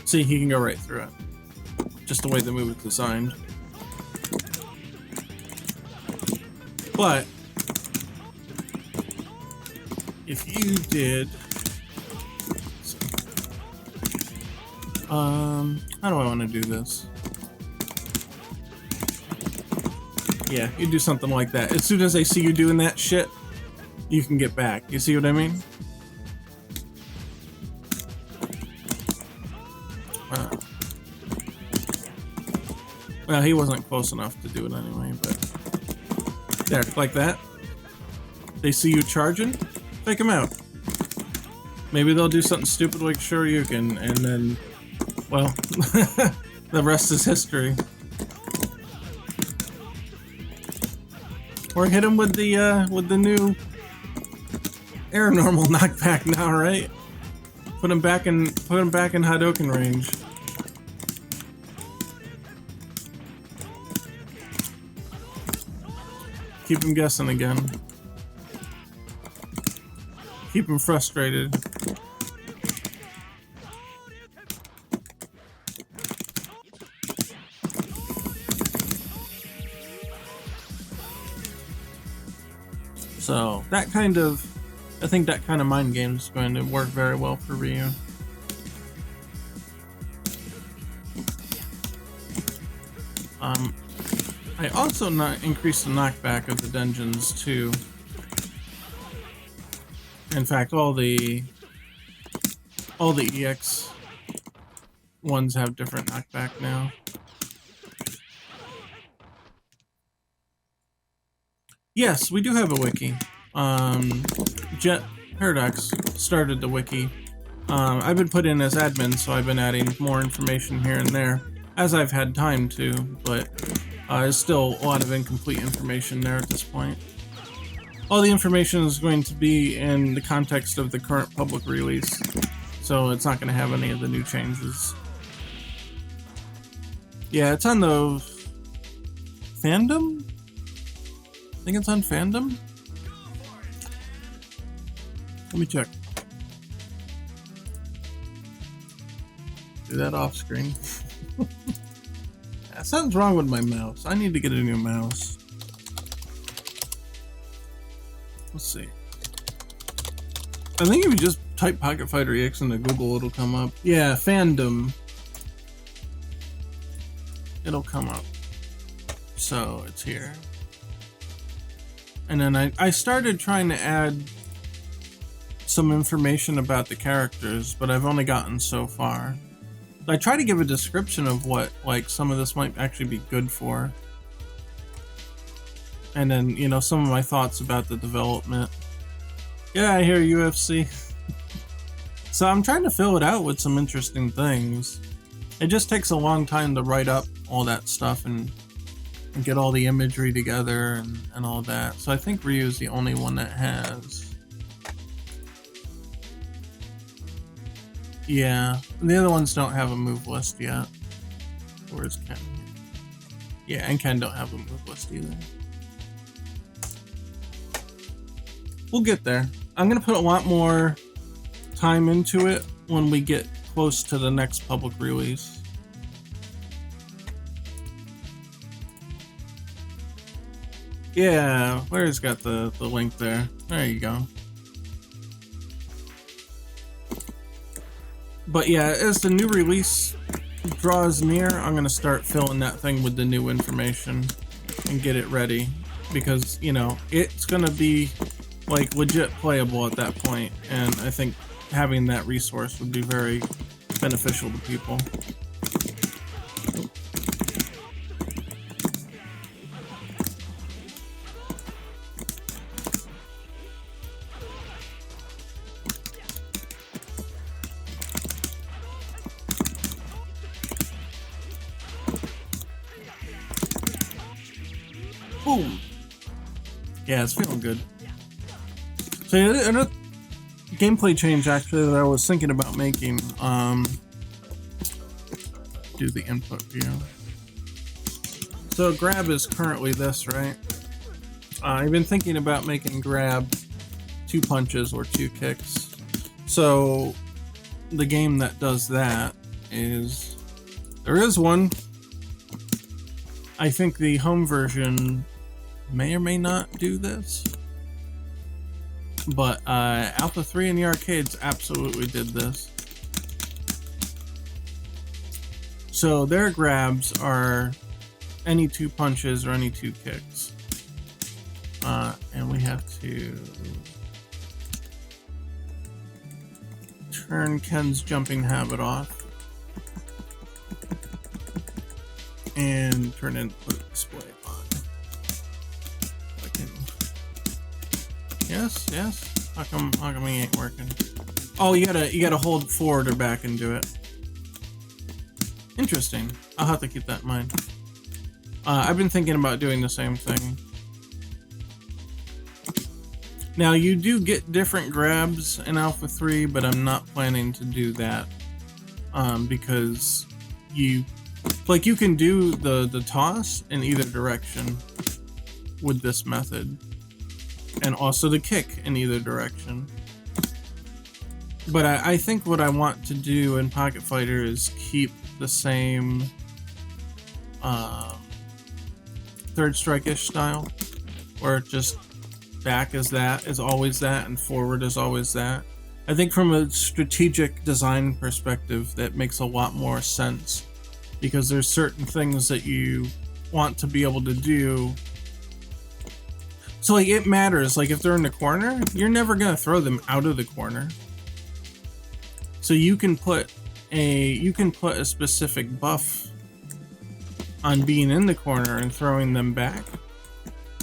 see, he can go right through it. Just the way the move is designed. But if you did, how do I want to do this? Yeah, you do something like that. As soon as they see you doing that shit, you can get back. You see what I mean? Well, he wasn't close enough to do it anyway, but there, like that. They see you charging, take him out. Maybe they'll do something stupid like Shoryuken, and then, well, the rest is history. Or hit him with the new air normal knockback now, right? Put him back in Hadouken range. Keep him guessing again. Keep him frustrated. So that kind of, I think that kind of mind game is going to work very well for Ryu. I also increased the knockback of the dungeons too. In fact, all the EX ones have different knockback now. Yes, we do have a wiki. Jet Paradox started the wiki. I've been put in as admin, so I've been adding more information here and there as I've had time to, but there's still a lot of incomplete information there at this point. All the information is going to be in the context of the current public release, so it's not going to have any of the new changes. Yeah, it's on the fandom? I think it's on fandom? Let me check. Do that off screen. Something's wrong with my mouse. I need to get a new mouse. Let's see. I think if you just type Pocket Fighter EX into Google, it'll come up. Yeah, fandom. It'll come up. So it's here. And then I started trying to add some information about the characters, but I've only gotten so far. I try to give a description of what, like, some of this might actually be good for. And then, you know, some of my thoughts about the development. Yeah, I hear UFC. So I'm trying to fill it out with some interesting things. It just takes a long time to write up all that stuff and get all the imagery together and all that. So I think Ryu is the only one that has. Yeah, the other ones don't have a move list yet. Where's Ken? Yeah, and Ken don't have a move list either. We'll get there. I'm gonna put a lot more time into it when we get close to the next public release. Yeah, Larry's got the link there. There you go. But yeah, as the new release draws near, I'm gonna start filling that thing with the new information and get it ready. Because, you know, it's gonna be like legit playable at that point, and I think having that resource would be very beneficial to people. Boom! Yeah, it's feeling good. So yeah, another gameplay change actually that I was thinking about making, do the input view. So grab is currently this, right? I've been thinking about making grab 2 punches or 2 kicks. So the game that does that is, there is one. I think the home version may or may not do this, but Alpha 3 in the arcades absolutely did this. So their grabs are any 2 punches or any 2 kicks. And we have to turn Ken's jumping habit off and turn input display on. I can... Yes. How come he ain't working? Oh, you gotta hold forward or back and do it. Interesting. I'll have to keep that in mind. I've been thinking about doing the same thing. Now, you do get different grabs in Alpha 3, but I'm not planning to do that. Because you can do the toss in either direction with this method. And also the kick in either direction. But I think what I want to do in Pocket Fighter is keep the same third strike-ish style, where just back is always that, and forward is always that. I think from a strategic design perspective, that makes a lot more sense, because there's certain things that you want to be able to do. So like it matters, like if they're in the corner, you're never gonna throw them out of the corner. So you can put a specific buff on being in the corner and throwing them back.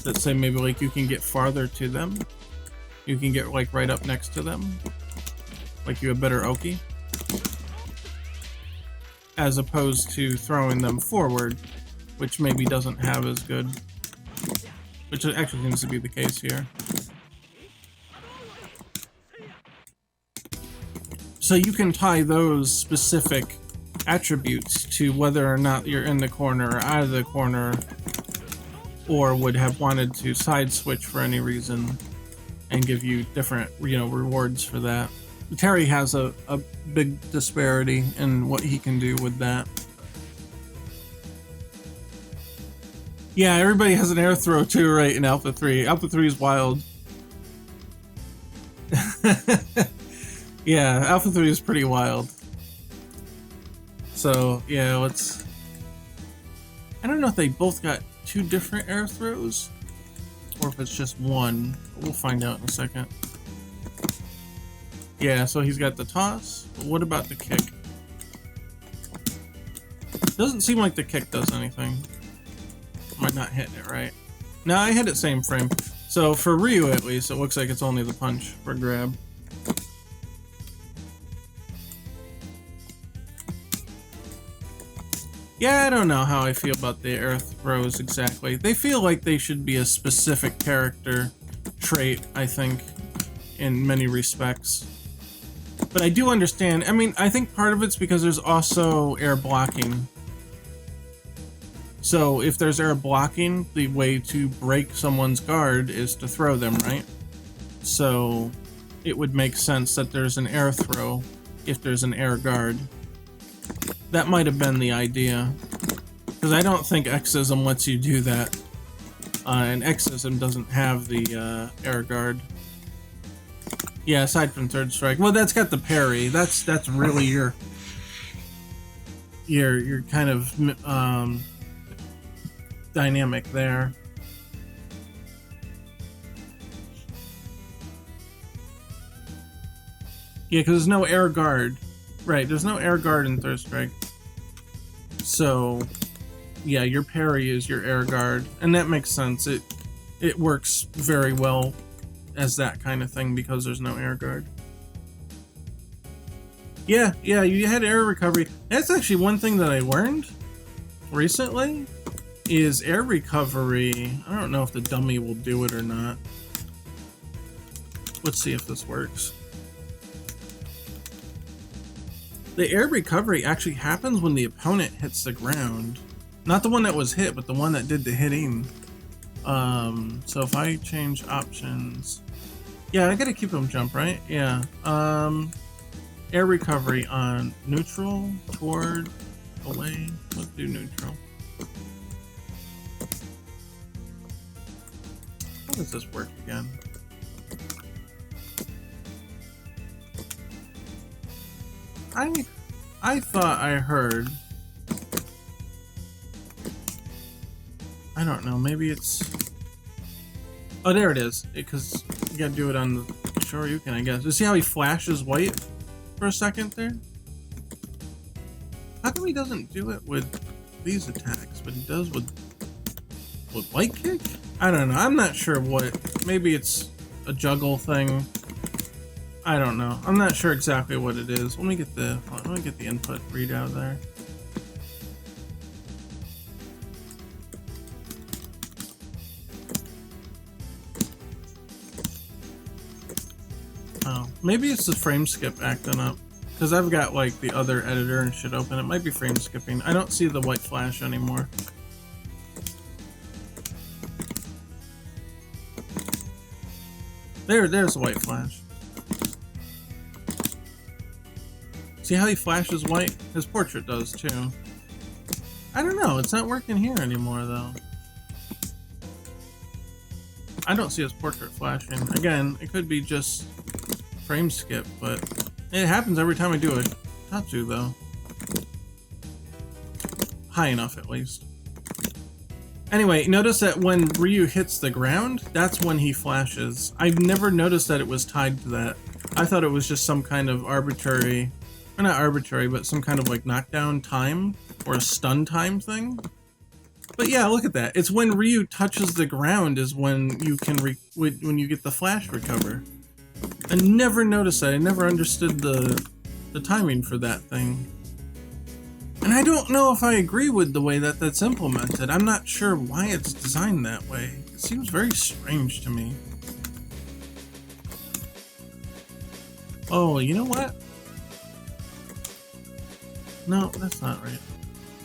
Let's say maybe like you can get farther to them. You can get like right up next to them. Like you have better Oki. As opposed to throwing them forward, which maybe doesn't have as good. Which actually seems to be the case here. So you can tie those specific attributes to whether or not you're in the corner or out of the corner, or would have wanted to side switch for any reason and give you different, rewards for that. Terry has a big disparity in what he can do with that. Yeah, everybody has an air throw too, right, in Alpha 3. Alpha 3 is wild. Yeah, Alpha 3 is pretty wild. So, yeah, let's... I don't know if they both got 2 different air throws, or if it's just one. We'll find out in a second. Yeah, so he's got the toss, but what about the kick? Doesn't seem like the kick does anything. Might not hit it right. No, I hit it same frame. So for Ryu at least, it looks like it's only the punch for grab. Yeah, I don't know how I feel about the air throws exactly. They feel like they should be a specific character trait, I think, in many respects. But I do understand, I mean, I think part of it's because there's also air blocking. So if there's air blocking, the way to break someone's guard is to throw them, right? So it would make sense that there's an air throw if there's an air guard. That might have been the idea. Because I don't think Exism lets you do that. And Exism doesn't have the air guard. Yeah, aside from Third Strike. Well, that's got the parry. That's really your kind of dynamic there. Yeah, because there's no air guard. Right, there's no air guard in Third Strike. So, yeah, your parry is your air guard. And that makes sense. It works very well as that kind of thing because there's no air guard. Yeah, you had air recovery. That's actually one thing that I learned recently is air recovery. I don't know if the dummy will do it or not. Let's see if this works. The air recovery actually happens when the opponent hits the ground. Not the one that was hit, but the one that did the hitting. So if I change options... Yeah, I gotta keep them jump, right? Yeah. Air recovery on neutral, toward, away. Let's do neutral. How does this work again? I thought I heard... I don't know, maybe it's... Oh, there it is. Because you gotta do it on the Shoryuken, I guess. You see how he flashes white for a second there? How come he doesn't do it with these attacks, but he does with light kick? I don't know. I'm not sure what... Maybe it's a juggle thing. I don't know. I'm not sure exactly what it is. Let me get the input readout there. Oh, maybe it's the frame skip acting up. Because I've got like the other editor and shit open. It might be frame skipping. I don't see the white flash anymore. There's the white flash. See how he flashes white? His portrait does too. I don't know, it's not working here anymore though. I don't see his portrait flashing. Again, it could be just frame skip, but it happens every time I do it. Tatsu though. High enough at least. Anyway, notice that when Ryu hits the ground, that's when he flashes. I've never noticed that it was tied to that. I thought it was just some kind of arbitrary, or not arbitrary, but some kind of like knockdown time or a stun time thing. But yeah, look at that. It's when Ryu touches the ground is when you can when you get the flash recover. I never noticed that. I never understood the timing for that thing. And I don't know if I agree with the way that that's implemented. I'm not sure why it's designed that way. It seems very strange to me. Oh, you know what? No, that's not right.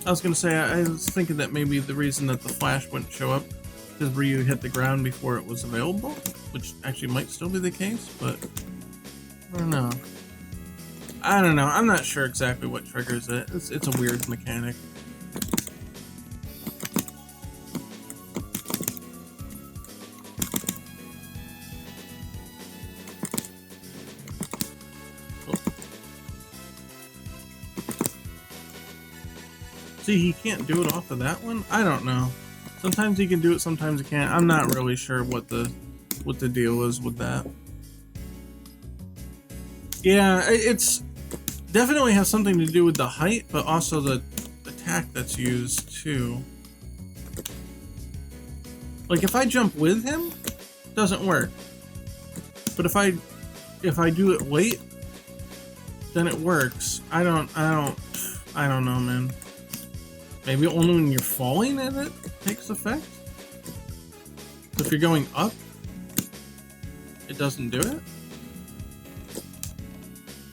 I was gonna say, I was thinking that maybe the reason that the flash wouldn't show up is Ryu hit the ground before it was available, which actually might still be the case, but I don't know. I don't know. I'm not sure exactly what triggers it. It's a weird mechanic. See, he can't do it off of that one? I don't know. Sometimes he can do it, sometimes he can't. I'm not really sure what the deal is with that. Yeah, it's definitely has something to do with the height, but also the attack that's used too. Like if I jump with him, it doesn't work. But if I do it late, then it works. I don't know, man. Maybe only when you're falling at it takes effect? If you're going up, it doesn't do it?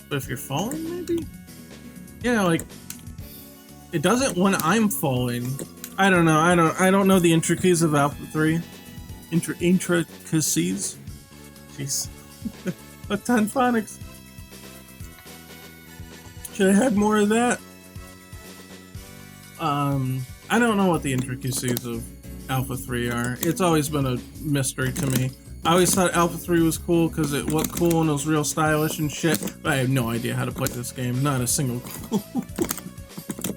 But if you're falling, maybe? Yeah, like, it doesn't when I'm falling. I don't know, I don't know the intricacies of Alpha 3. Intricacies? Jeez. A ton phonics. Should I have more of that? I don't know what the intricacies of Alpha 3 are. It's always been a mystery to me. I always thought Alpha 3 was cool because it looked cool and it was real stylish and shit, but I have no idea how to play this game. Not a single clue.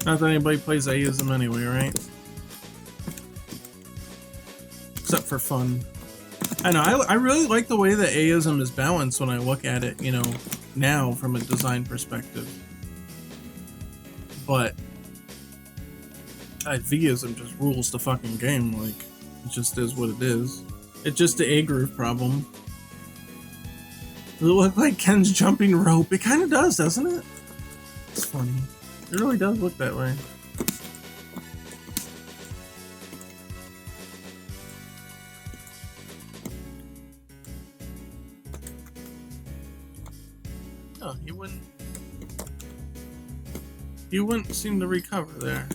Not that anybody plays Aism anyway, right? Except for fun. I know, I really like the way that Aism is balanced when I look at it, you know, now from a design perspective. But Vism just rules the fucking game, like, it just is what it is. It's just the A-groove problem. Does it look like Ken's jumping rope? It kind of does, doesn't it? It's funny. It really does look that way. Oh, he wouldn't seem to recover there.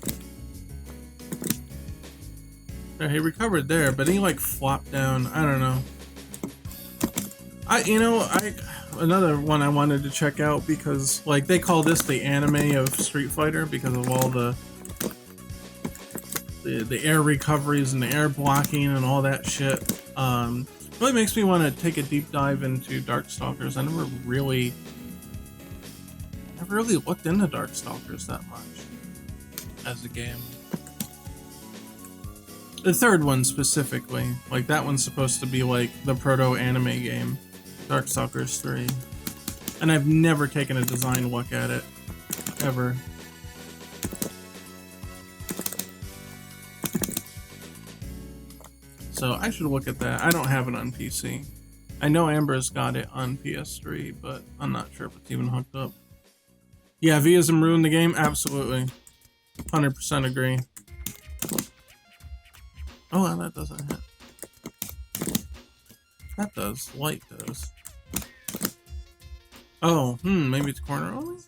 Yeah, he recovered there, but he like flopped down. I don't know. Another one I wanted to check out because like they call this the anime of Street Fighter because of all the air recoveries and the air blocking and all that shit. Really makes me want to take a deep dive into Darkstalkers. I never really looked into Darkstalkers that much as a game. The third one specifically, like that one's supposed to be like the proto-anime game, Darkstalkers 3. And I've never taken a design look at it, ever. So I should look at that. I don't have it on PC. I know Amber's got it on PS3, but I'm not sure if it's even hooked up. Yeah, Vism ruined the game? Absolutely. 100% agree. Oh, well, that doesn't hit. That does. Light does. Oh, maybe it's corner only?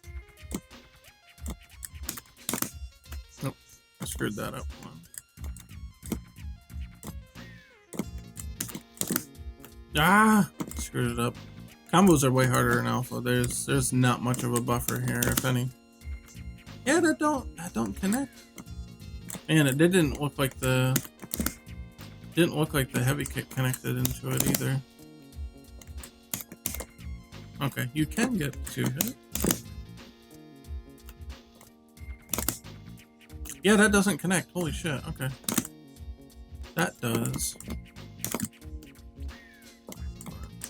Nope. I screwed that up. Ah! Screwed it up. Combos are way harder in alpha. There's not much of a buffer here, if any. Yeah, that don't connect. And it didn't look like the heavy kick connected into it either. Okay, you can get 2 hit. Yeah, that doesn't connect. Holy shit, okay. That does.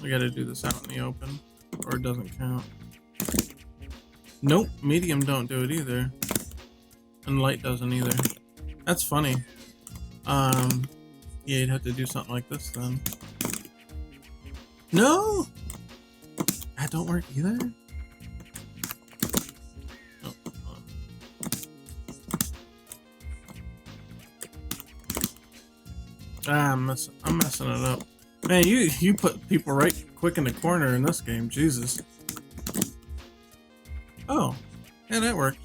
We gotta do this out in the open, or it doesn't count. Nope, medium don't do it either. And light doesn't either. That's funny. Yeah, you'd have to do something like this then. No! That don't work either? Oh, I'm messing it up. Man, you put people right quick in the corner in this game, Jesus. Oh, yeah, that worked.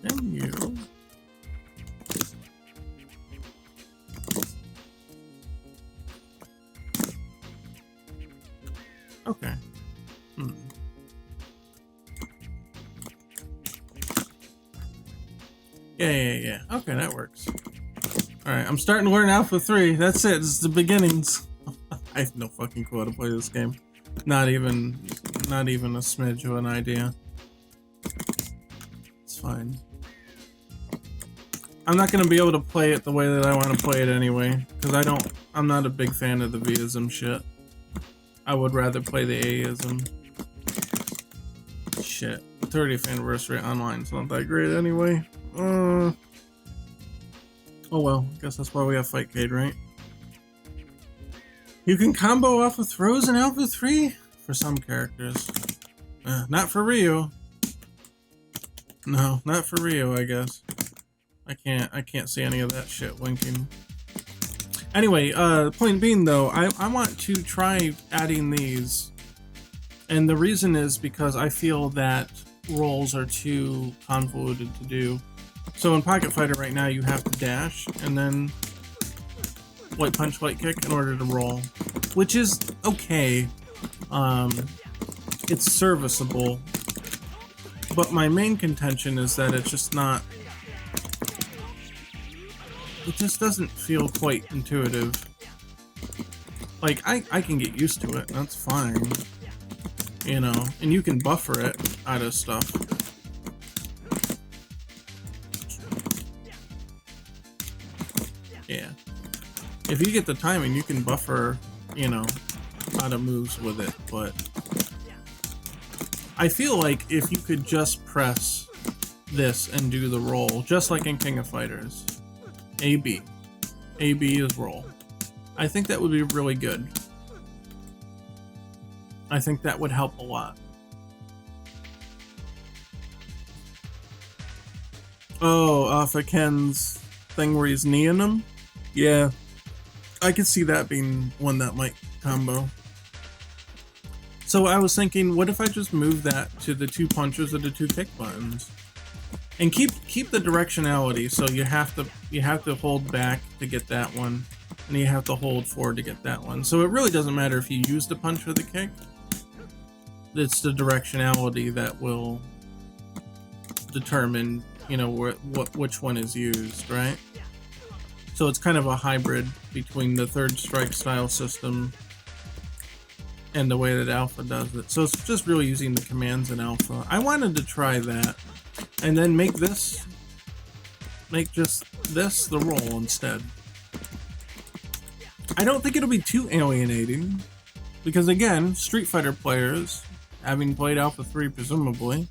Can you? Okay. Yeah. Okay, that works. Alright, I'm starting to learn Alpha 3. That's it. This is the beginnings. I have no fucking clue how to play this game. Not even a smidge of an idea. It's fine. I'm not gonna be able to play it the way that I want to play it anyway, because I'm not a big fan of the V-ism shit. I would rather play the A-ism. Shit. The 30th anniversary online's not that great anyway. Oh well, I guess that's why we have Fightcade, right? You can combo off of throws in Alpha 3? For some characters. Not for Ryu. No, not for Ryu, I guess. I can't see any of that shit winking. Anyway, point being though, I want to try adding these. And the reason is because I feel that rolls are too convoluted to do. So in Pocket Fighter right now you have to dash and then white punch, white kick in order to roll. Which is okay. It's serviceable. But my main contention is that it's just not... It just doesn't feel quite intuitive. Like, I can get used to it, that's fine. You know, and you can buffer it out of stuff. Yeah. If you get the timing, you can buffer, you know, out of moves with it, but... I feel like if you could just press this and do the roll, just like in King of Fighters. AB. AB is roll. I think that would be really good. I think that would help a lot. Oh, off of Ken's thing where he's kneeing him? Yeah. I could see that being one that might combo. So I was thinking, what if I just move that to the 2 punches or the 2 kick buttons? And keep the directionality, so you have to hold back to get that one, and you have to hold forward to get that one. So it really doesn't matter if you use the punch or the kick. It's the directionality that will determine, you know, which one is used, right? So it's kind of a hybrid between the third strike style system and the way that Alpha does it. So it's just really using the commands in Alpha. I wanted to try that. And then make just this the roll instead. I don't think it'll be too alienating, because again, Street Fighter players, having played Alpha 3 presumably,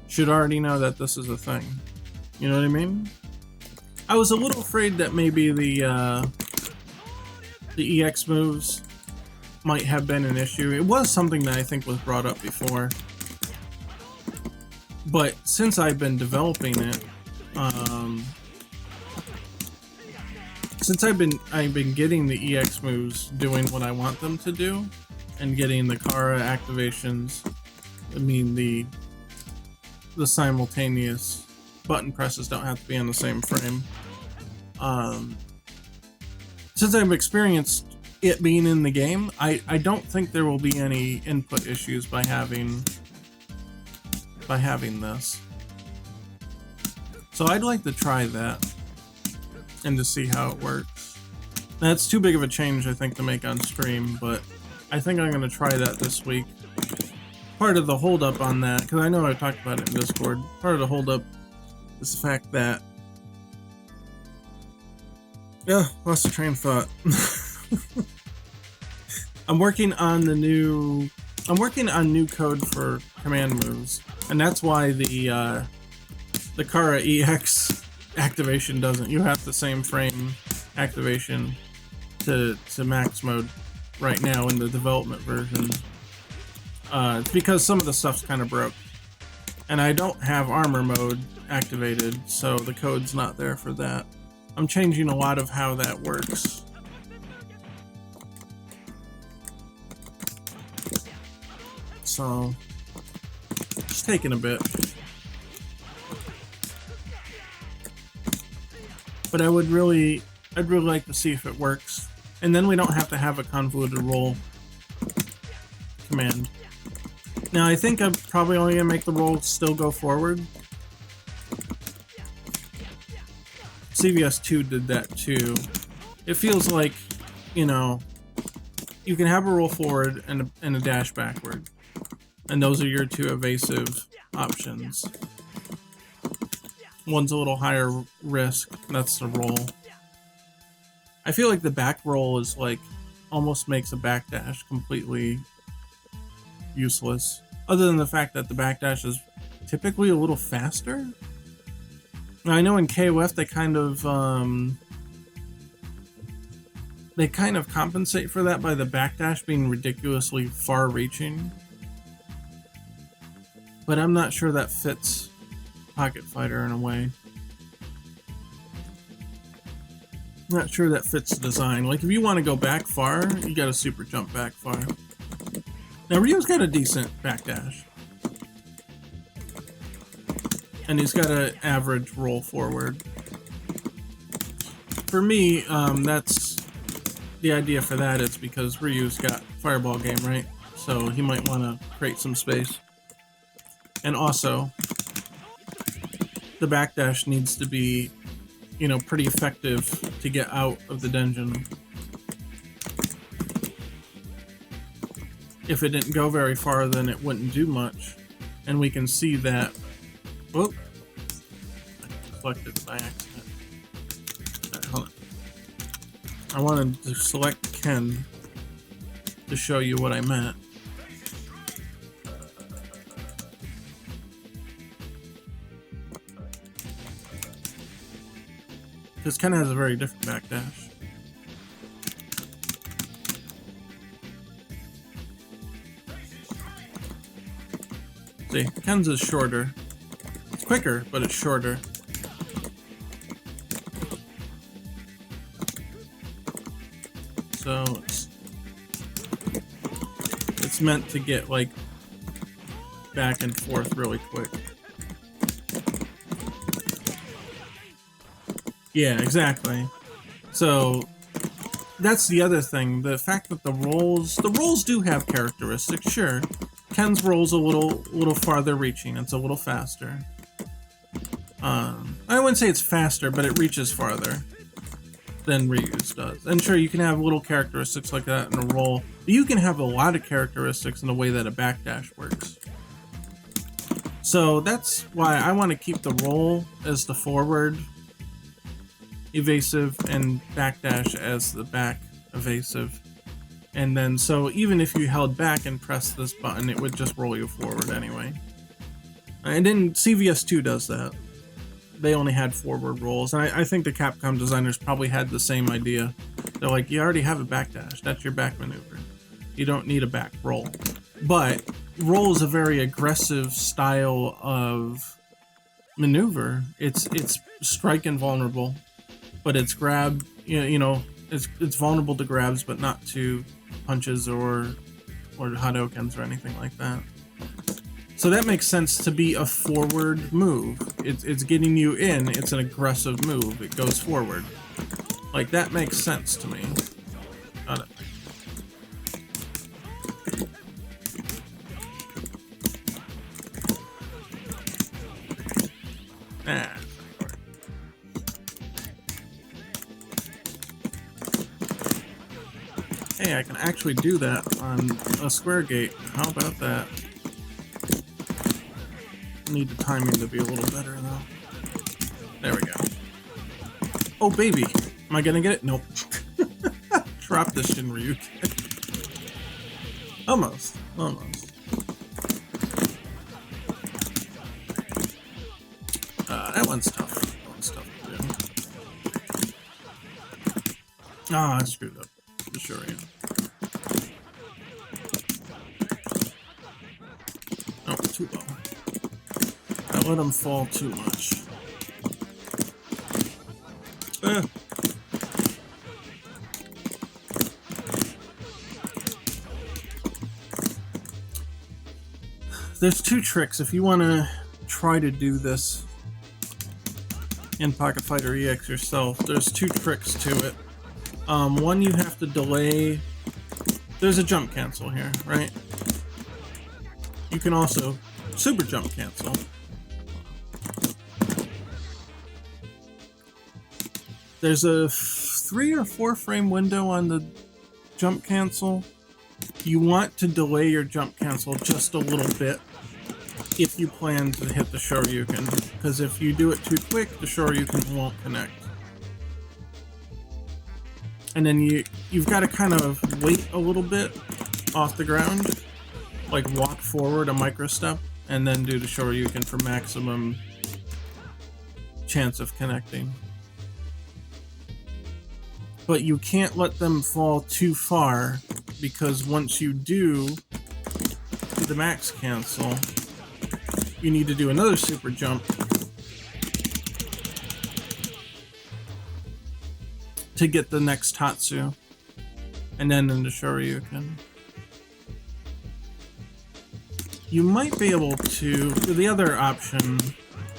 should already know that this is a thing. You know what I mean? I was a little afraid that maybe the EX moves might have been an issue. It was something that I think was brought up before. But since I've been developing it, since I've been getting the EX moves doing what I want them to do, and getting the Kara activations, I mean the simultaneous button presses don't have to be on the same frame. Since I've experienced it being in the game, I don't think there will be any input issues by having this. So I'd like to try that and to see how it works. That's too big of a change, I think, to make on stream, but I think I'm going to try that this week part of the holdup on that, because I know I talked about it in Discord, part of the holdup is the fact that... Yeah, lost the train of thought. I'm working on new code for command moves, and that's why the Kara EX activation doesn't. You have the same frame activation to max mode right now in the development version. It's because some of the stuff's kind of broke, and I don't have armor mode activated, so the code's not there for that. I'm changing a lot of how that works. So, it's taking a bit. But I'd really like to see if it works. And then we don't have to have a convoluted roll command. Now I think I'm probably only gonna make the roll still go forward. CVS2 did that too. It feels like, you know, you can have a roll forward and a dash backward. And those are your two evasive options. One's a little higher risk, that's the roll. I feel like the back roll is like, almost makes a backdash completely useless. Other than the fact that the backdash is typically a little faster. Now, I know in KOF they kind of compensate for that by the backdash being ridiculously far-reaching. But I'm not sure that fits Pocket Fighter in a way. Not sure that fits the design. Like, if you want to go back far, you gotta super jump back far. Now, Ryu's got a decent backdash. And he's got an average roll forward. For me, that's... the idea for that is because Ryu's got Fireball game, right? So he might want to create some space. And also, the backdash needs to be, you know, pretty effective to get out of the dungeon. If it didn't go very far, then it wouldn't do much. And we can see that... Whoop! I selected by accident. Right, hold on. I wanted to select Ken to show you what I meant. Because Ken has a very different backdash. See, Ken's is shorter. It's quicker, but it's shorter. So it's meant to get like back and forth really quick. Yeah, exactly. So that's the other thing. The fact that the rolls do have characteristics, sure. Ken's roll's a little farther reaching. It's a little faster. I wouldn't say it's faster, but it reaches farther than Ryu's does. And sure, you can have little characteristics like that in a roll, but you can have a lot of characteristics in the way that a backdash works. So that's why I want to keep the roll as the forward evasive and backdash as the back evasive. And then, so even if you held back and pressed this button, it would just roll you forward anyway. And then CVS2 does that. They only had forward rolls, and I think the Capcom designers probably had the same idea. They're like, you already have a backdash, that's your back maneuver. You don't need a back roll. But roll is a very aggressive style of maneuver. It's strike invulnerable, but it's grab, you know, it's vulnerable to grabs, but not to punches or Hadokens or anything like that. So that makes sense to be a forward move. It's getting you in, it's an aggressive move, it goes forward. Like, that makes sense to me. Got it. Ah. Hey, I can actually do that on a square gate. How about that? Need the timing to be a little better though. There we go. Oh baby, am I gonna get it? Nope. Drop the Shinryu. Almost. That one's tough. That one's tough to do. Ah, I screwed up. The Shuriken. Oh, too low. I let him fall too much. There's two tricks if you want to try to do this in Pocket Fighter EX yourself. There's two tricks to it. One, you have to delay. There's a jump cancel here, right? You can also super jump cancel. There's a 3 or 4 frame window on the jump cancel. You want to delay your jump cancel just a little bit if you plan to hit the Shoryuken, because if you do it too quick, the Shoryuken won't connect. And then you've got to kind of wait a little bit off the ground, like walk forward a micro step, and then do the Shoryuken for maximum chance of connecting. But you can't let them fall too far, because once you do the max cancel, you need to do another super jump to get the next Tatsu, and then into Shoryuken. You might be able to. The other option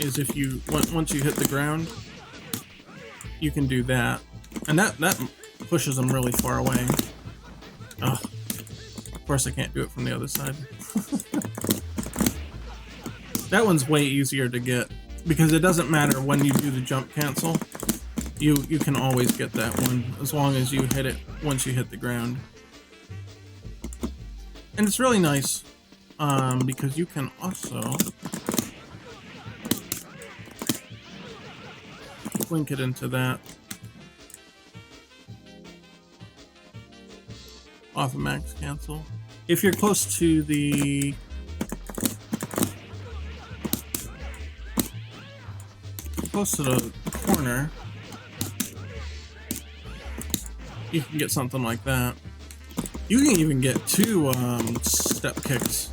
is if you once you hit the ground, you can do that, and that pushes them really far away. Oh, of course I can't do it from the other side. That one's way easier to get, because it doesn't matter when you do the jump cancel. You can always get that one, as long as you hit it once you hit the ground. And it's really nice, because you can also link it into that. Off of max cancel. If you're close to the corner, you can get something like that. You can even get 2 step kicks.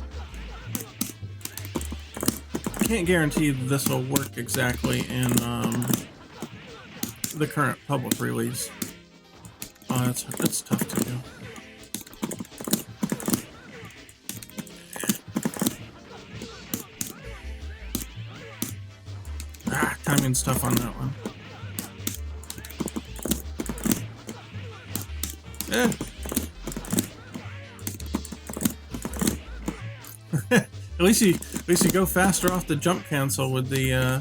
I can't guarantee this will work exactly in the current public release. It's tough to do. Timing stuff on that one. At least you go faster off the jump cancel with the yeah,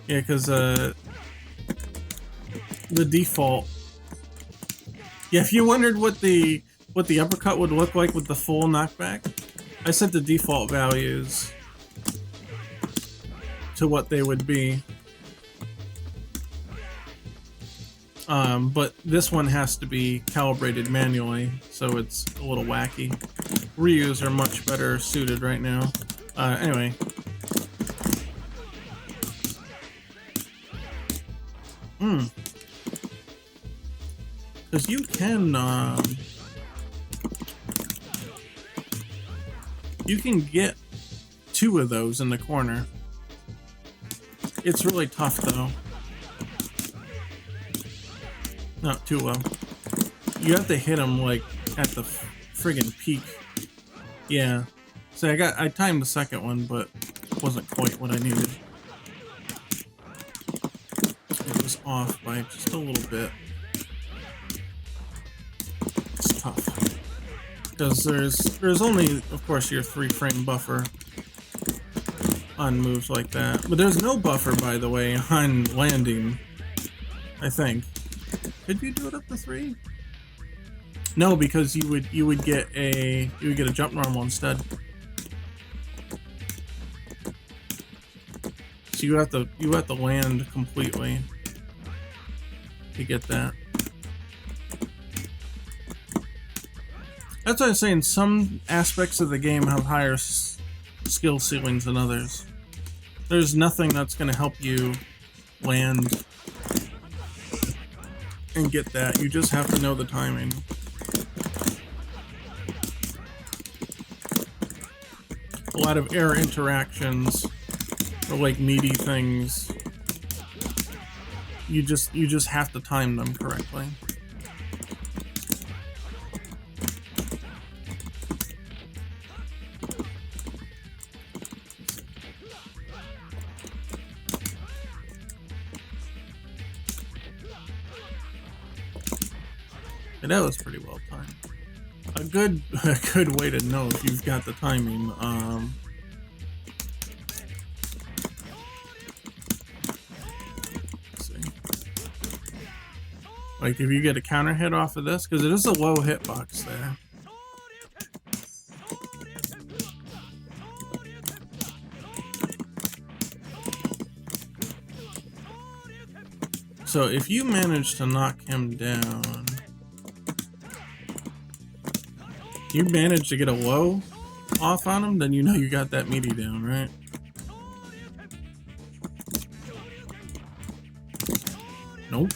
because the default. Yeah, if you wondered what the uppercut would look like with the full knockback, I set the default values to what they would be. But this one has to be calibrated manually, so it's a little wacky. Ryus are much better suited right now. Anyway. Because you can get 2 of those in the corner. It's really tough though. Not too low. You have to hit them like at the friggin' peak. Yeah. So I timed the second one, but it wasn't quite what I needed. It was off by just a little bit. It's tough. Because there's only, of course, your 3 frame buffer on moves like that. But there's no buffer, by the way, on landing, I think. Could you do it up to 3? No, because you would get a jump normal instead. So you have to land completely to get that. That's why I'm saying some aspects of the game have higher skill ceilings than others. There's nothing that's going to help you land and get that. You just have to know the timing. A lot of air interactions or like meaty things. You just have to time them correctly. And that was pretty well timed. A good way to know if you've got the timing. Let's see. Like if you get a counter hit off of this, because it is a low hitbox there. So if you manage to knock him down, you manage to get a low off on him, then you know you got that meaty down, right? Nope.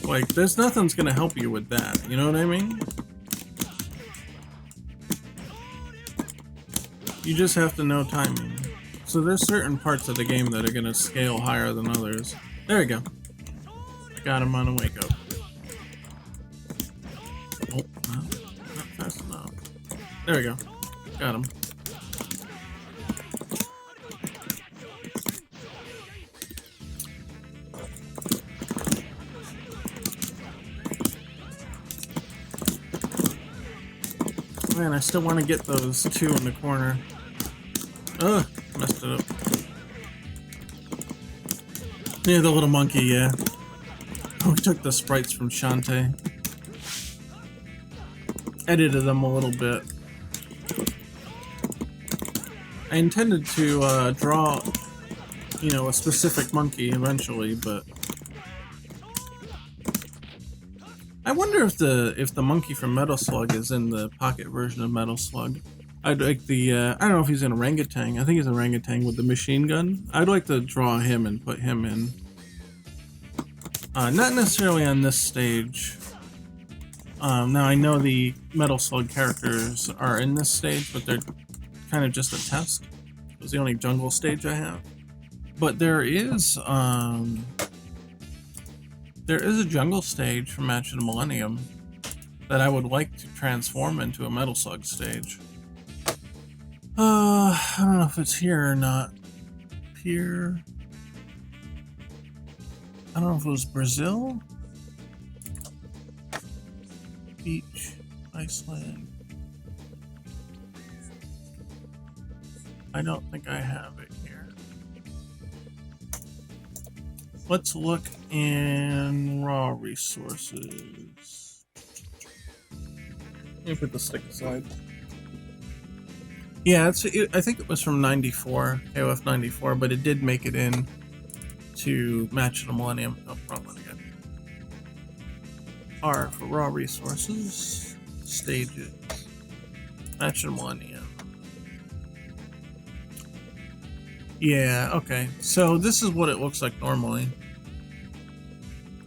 Like, there's nothing's gonna help you with that, you know what I mean? You just have to know timing. So there's certain parts of the game that are gonna scale higher than others. There we go. I got him on a wake up. Oh, no, not fast enough. There we go. Got him. Man, I still want to get those two in the corner. Ugh, messed it up. Yeah, the little monkey, yeah. We took the sprites from Shantae. Edited them a little bit. I intended to draw, you know, a specific monkey eventually, but I wonder if the monkey from Metal Slug is in the pocket version of Metal Slug. I'd like the I don't know if he's an orangutan. I think he's an orangutan with the machine gun. I'd like to draw him and put him in. Not necessarily on this stage. Now I know the Metal Slug characters are in this stage, but they're kind of just a test. It was the only jungle stage I have. But there is a jungle stage from Match of the Millennium that I would like to transform into a Metal Slug stage. I don't know if it's here or not. Here. I don't know if it was Brazil? Beach, Iceland. I don't think I have it here. Let's look in raw resources. Let me put the stick aside. Yeah, I think it was from 94, KOF 94, but it did make it in to Match of the Millennium. Oh, wrong one again. R for raw resources, stages, Match of the Millennium. Yeah, okay. So this is what it looks like normally.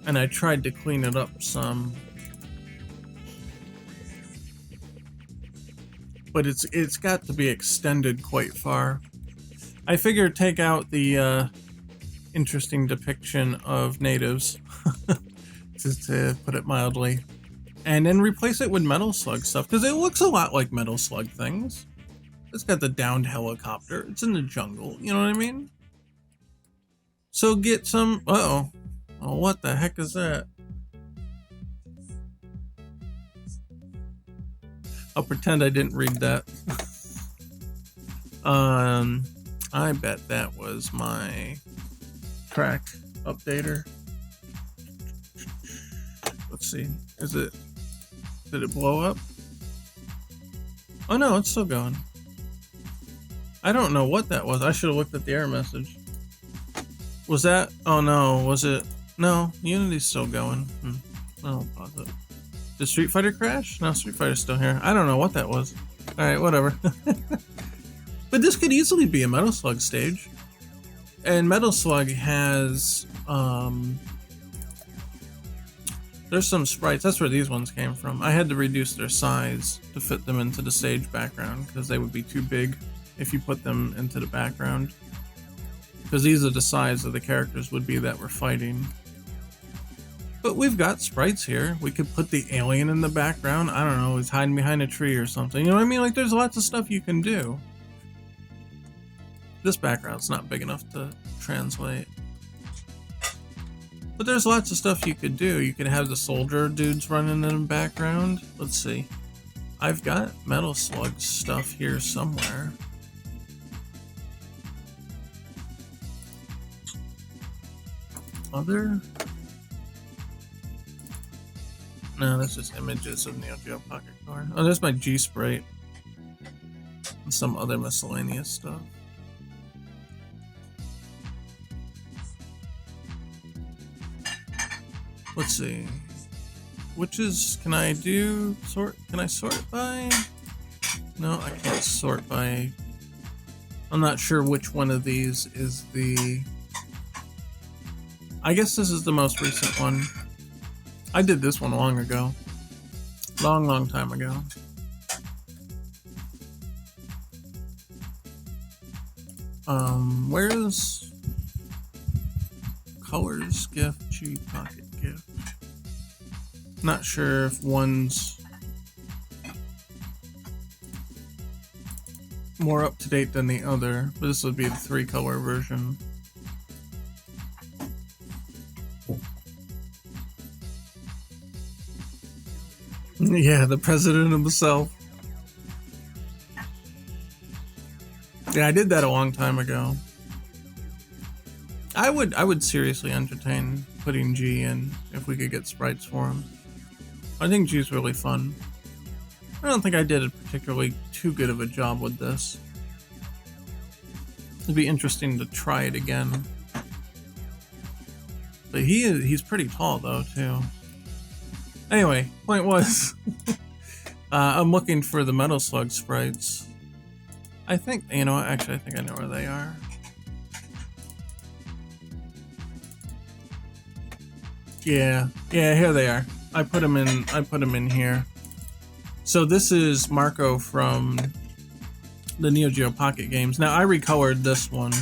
And I tried to clean it up some. But it's got to be extended quite far. I figured take out the interesting depiction of natives, to put it mildly, and then replace it with Metal Slug stuff, because it looks a lot like Metal Slug things. It's got the downed helicopter. It's in the jungle. You know what I mean? So get some... Uh-oh. Oh, what the heck is that? I'll pretend I didn't read that. I bet that was my crack updater. Let's see. Did it blow up? Oh no, it's still going. I don't know what that was. I should have looked at the error message. Was that? Oh no, was it? No, Unity's still going. I'll pause it. Did Street Fighter crash? No, Street Fighter's still here. I don't know what that was. Alright, whatever. But this could easily be a Metal Slug stage. And Metal Slug has, there's some sprites. That's where these ones came from. I had to reduce their size to fit them into the stage background because they would be too big if you put them into the background. Because these are the size of the characters would be that we're fighting. But we've got sprites here. We could put the alien in the background. I don't know, he's hiding behind a tree or something. You know what I mean? Like, there's lots of stuff you can do. This background's not big enough to translate. But there's lots of stuff you could do. You could have the soldier dudes running in the background. Let's see. I've got Metal Slug stuff here somewhere. Other? No, that's just images of Neo Geo Pocket Core. Oh, there's my G-Sprite. And some other miscellaneous stuff. Let's see. Which is, can I sort by? No, I can't sort by. I'm not sure which one of these is the, I guess this is the most recent one. I did this one long ago. Long time ago. Where's Colors GIF, G Pocket GIF? Not sure if one's more up to date than the other, but this would be the 3-color version. Yeah, the president himself. Yeah, I did that a long time ago. I would seriously entertain putting G in if we could get sprites for him. I think G's really fun. I don't think I did a particularly too good of a job with this. It'd be interesting to try it again. But he's pretty tall though too. Anyway, point was, I'm looking for the Metal Slug sprites. I think, you know, actually I think I know where they are. Yeah, here they are. I put them in here. So this is Marco from the Neo Geo Pocket games. Now I recolored this one.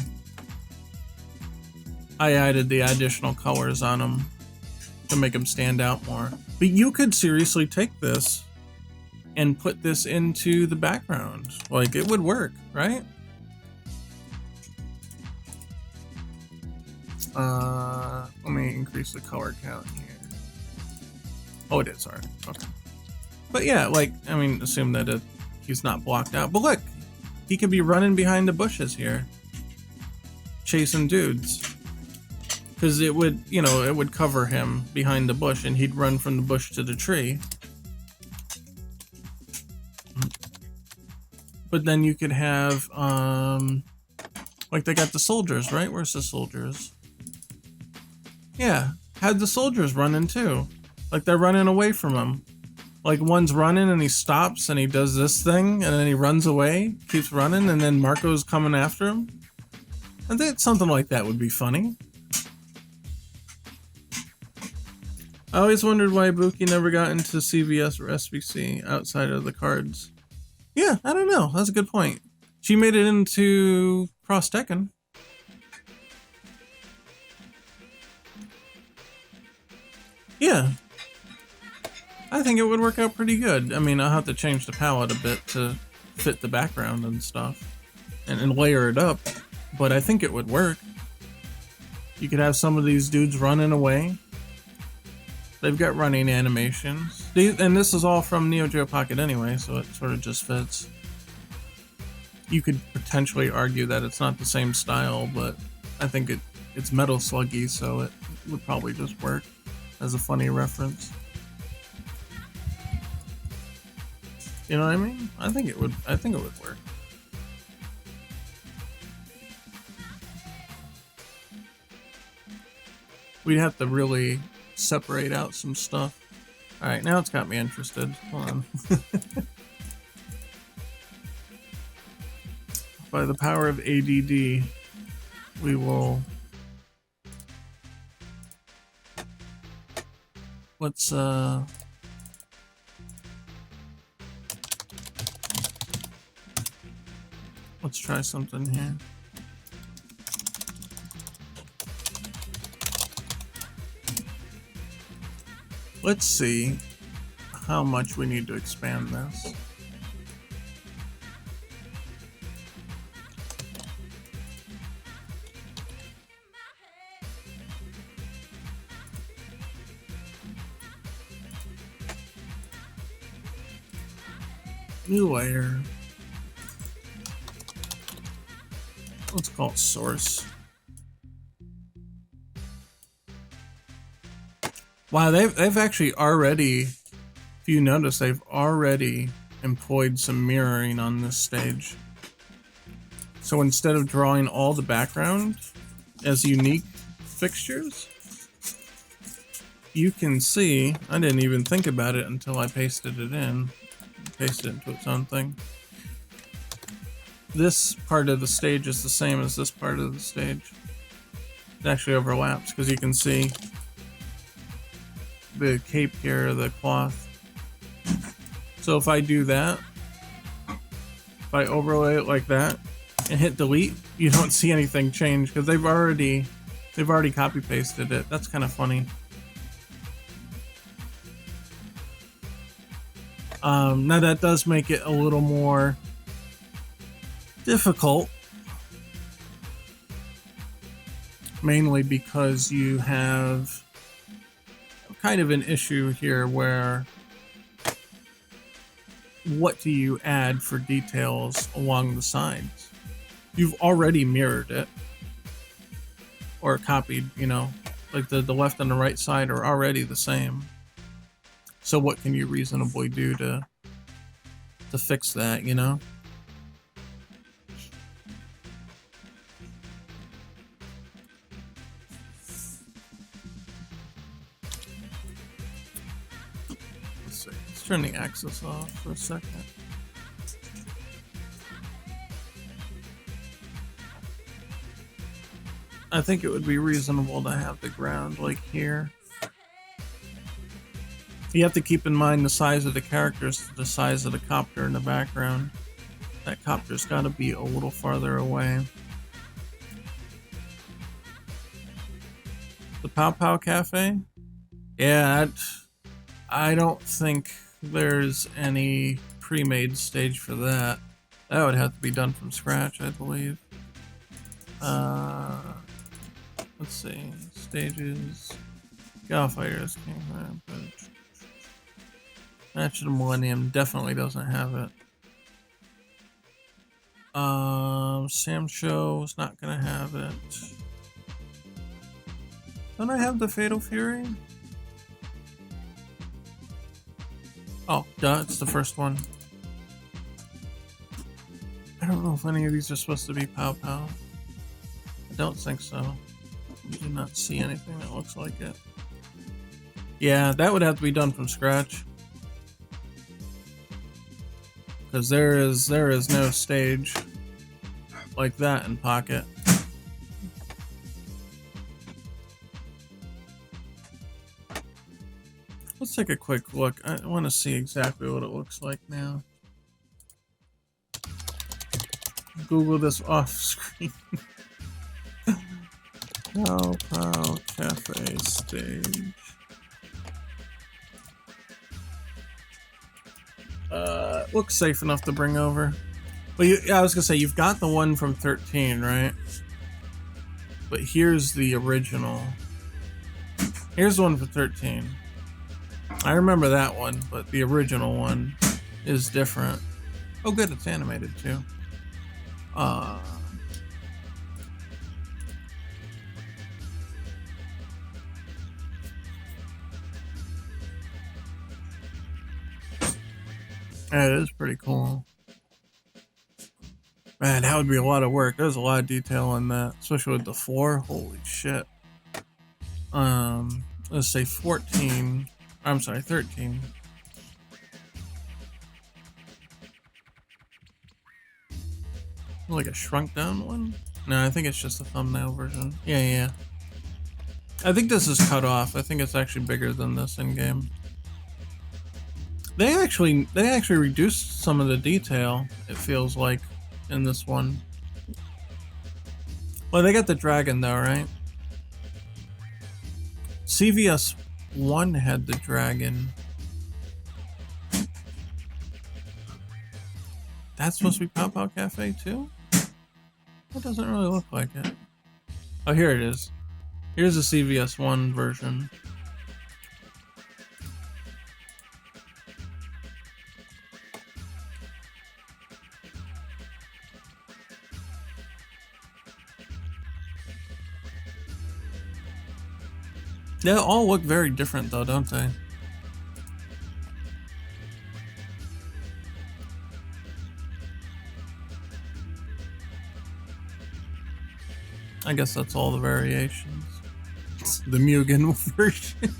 I added the additional colors on them to make them stand out more. But you could seriously take this and put this into the background. Like, it would work, right? Let me increase the color count here. Oh, it is, alright. Okay. But yeah, like, I mean, assume that he's not blocked out. But look, he could be running behind the bushes here, chasing dudes. Because it would, you know, it would cover him behind the bush and he'd run from the bush to the tree. But then you could have, like they got the soldiers, right? Where's the soldiers? Yeah, had the soldiers running too. Like they're running away from him. Like one's running and he stops and he does this thing and then he runs away, keeps running, and then Marco's coming after him. I think something like that would be funny. I always wondered why Buki never got into CVS or SBC outside of the cards. Yeah, I don't know. That's a good point. She made it into Cross Tekken. Yeah. I think it would work out pretty good. I mean, I'll have to change the palette a bit to fit the background and stuff. And layer it up. But I think it would work. You could have some of these dudes running away. They've got running animations. And this is all from Neo Geo Pocket anyway, so it sort of just fits. You could potentially argue that it's not the same style, but I think it's Metal Sluggy, so it would probably just work as a funny reference. You know what I mean? I think it would work. We'd have to really separate out some stuff. Alright, now it's got me interested. Hold on. By the power of ADD, we will... Let's try something here. Let's see how much we need to expand this. New layer. Let's call it source. Wow, they've actually already, if you notice, they've already employed some mirroring on this stage. So instead of drawing all the background as unique fixtures, you can see, I didn't even think about it until I pasted it in. Pasted it into its own thing. This part of the stage is the same as this part of the stage. It actually overlaps because you can see the cape here, the cloth. So if I do that, if I overlay it like that and hit delete, you don't see anything change because they've already copy pasted it. That's kind of funny. Now that does make it a little more difficult, mainly because you have kind of an issue here where what do you add for details along the sides? You've already mirrored it or copied, you know, like the left and the right side are already the same. So what can you reasonably do to fix that, you know? Let's see. Let's turn the axis off for a second. I think it would be reasonable to have the ground like here. You have to keep in mind the size of the characters, the size of the copter in the background. That copter's got to be a little farther away. The Pow Pow Cafe? Yeah, I don't think there's any pre-made stage for that. That would have to be done from scratch, I believe. Let's see. Stages. Gal Fighters King Rampage. Match of the Millennium definitely doesn't have it. Sam Show's not gonna have it. Don't I have the Fatal Fury? Oh, duh, it's the first one. I don't know if any of these are supposed to be Pow Pow. I don't think so. I do not see anything that looks like it. Yeah, that would have to be done from scratch. Because there is no stage like that in Pocket. Let's take a quick look. I want to see exactly what it looks like now. Google this off screen. Pow Pow Cafe stage. Looks safe enough to bring over. Well, I was gonna say, you've got the one from 13, right? But here's the original. Here's the one from 13. I remember that one, but the original one is different. Oh good, it's animated too. That is pretty cool. Man, that would be a lot of work. There's a lot of detail in that, especially with the floor. Holy shit. Let's say 14. I'm sorry, 13. Like a shrunk down one? No, I think it's just a thumbnail version. Yeah. I think this is cut off. I think it's actually bigger than this in game. They actually reduced some of the detail, it feels like, in this one. Well, they got the dragon though, right? CVS 1 had the dragon. That's supposed to be Pow Pow Cafe too? That doesn't really look like it. Oh, here it is. Here's the CVS 1 version. They all look very different though, don't they? I guess that's all the variations. The Mugen version.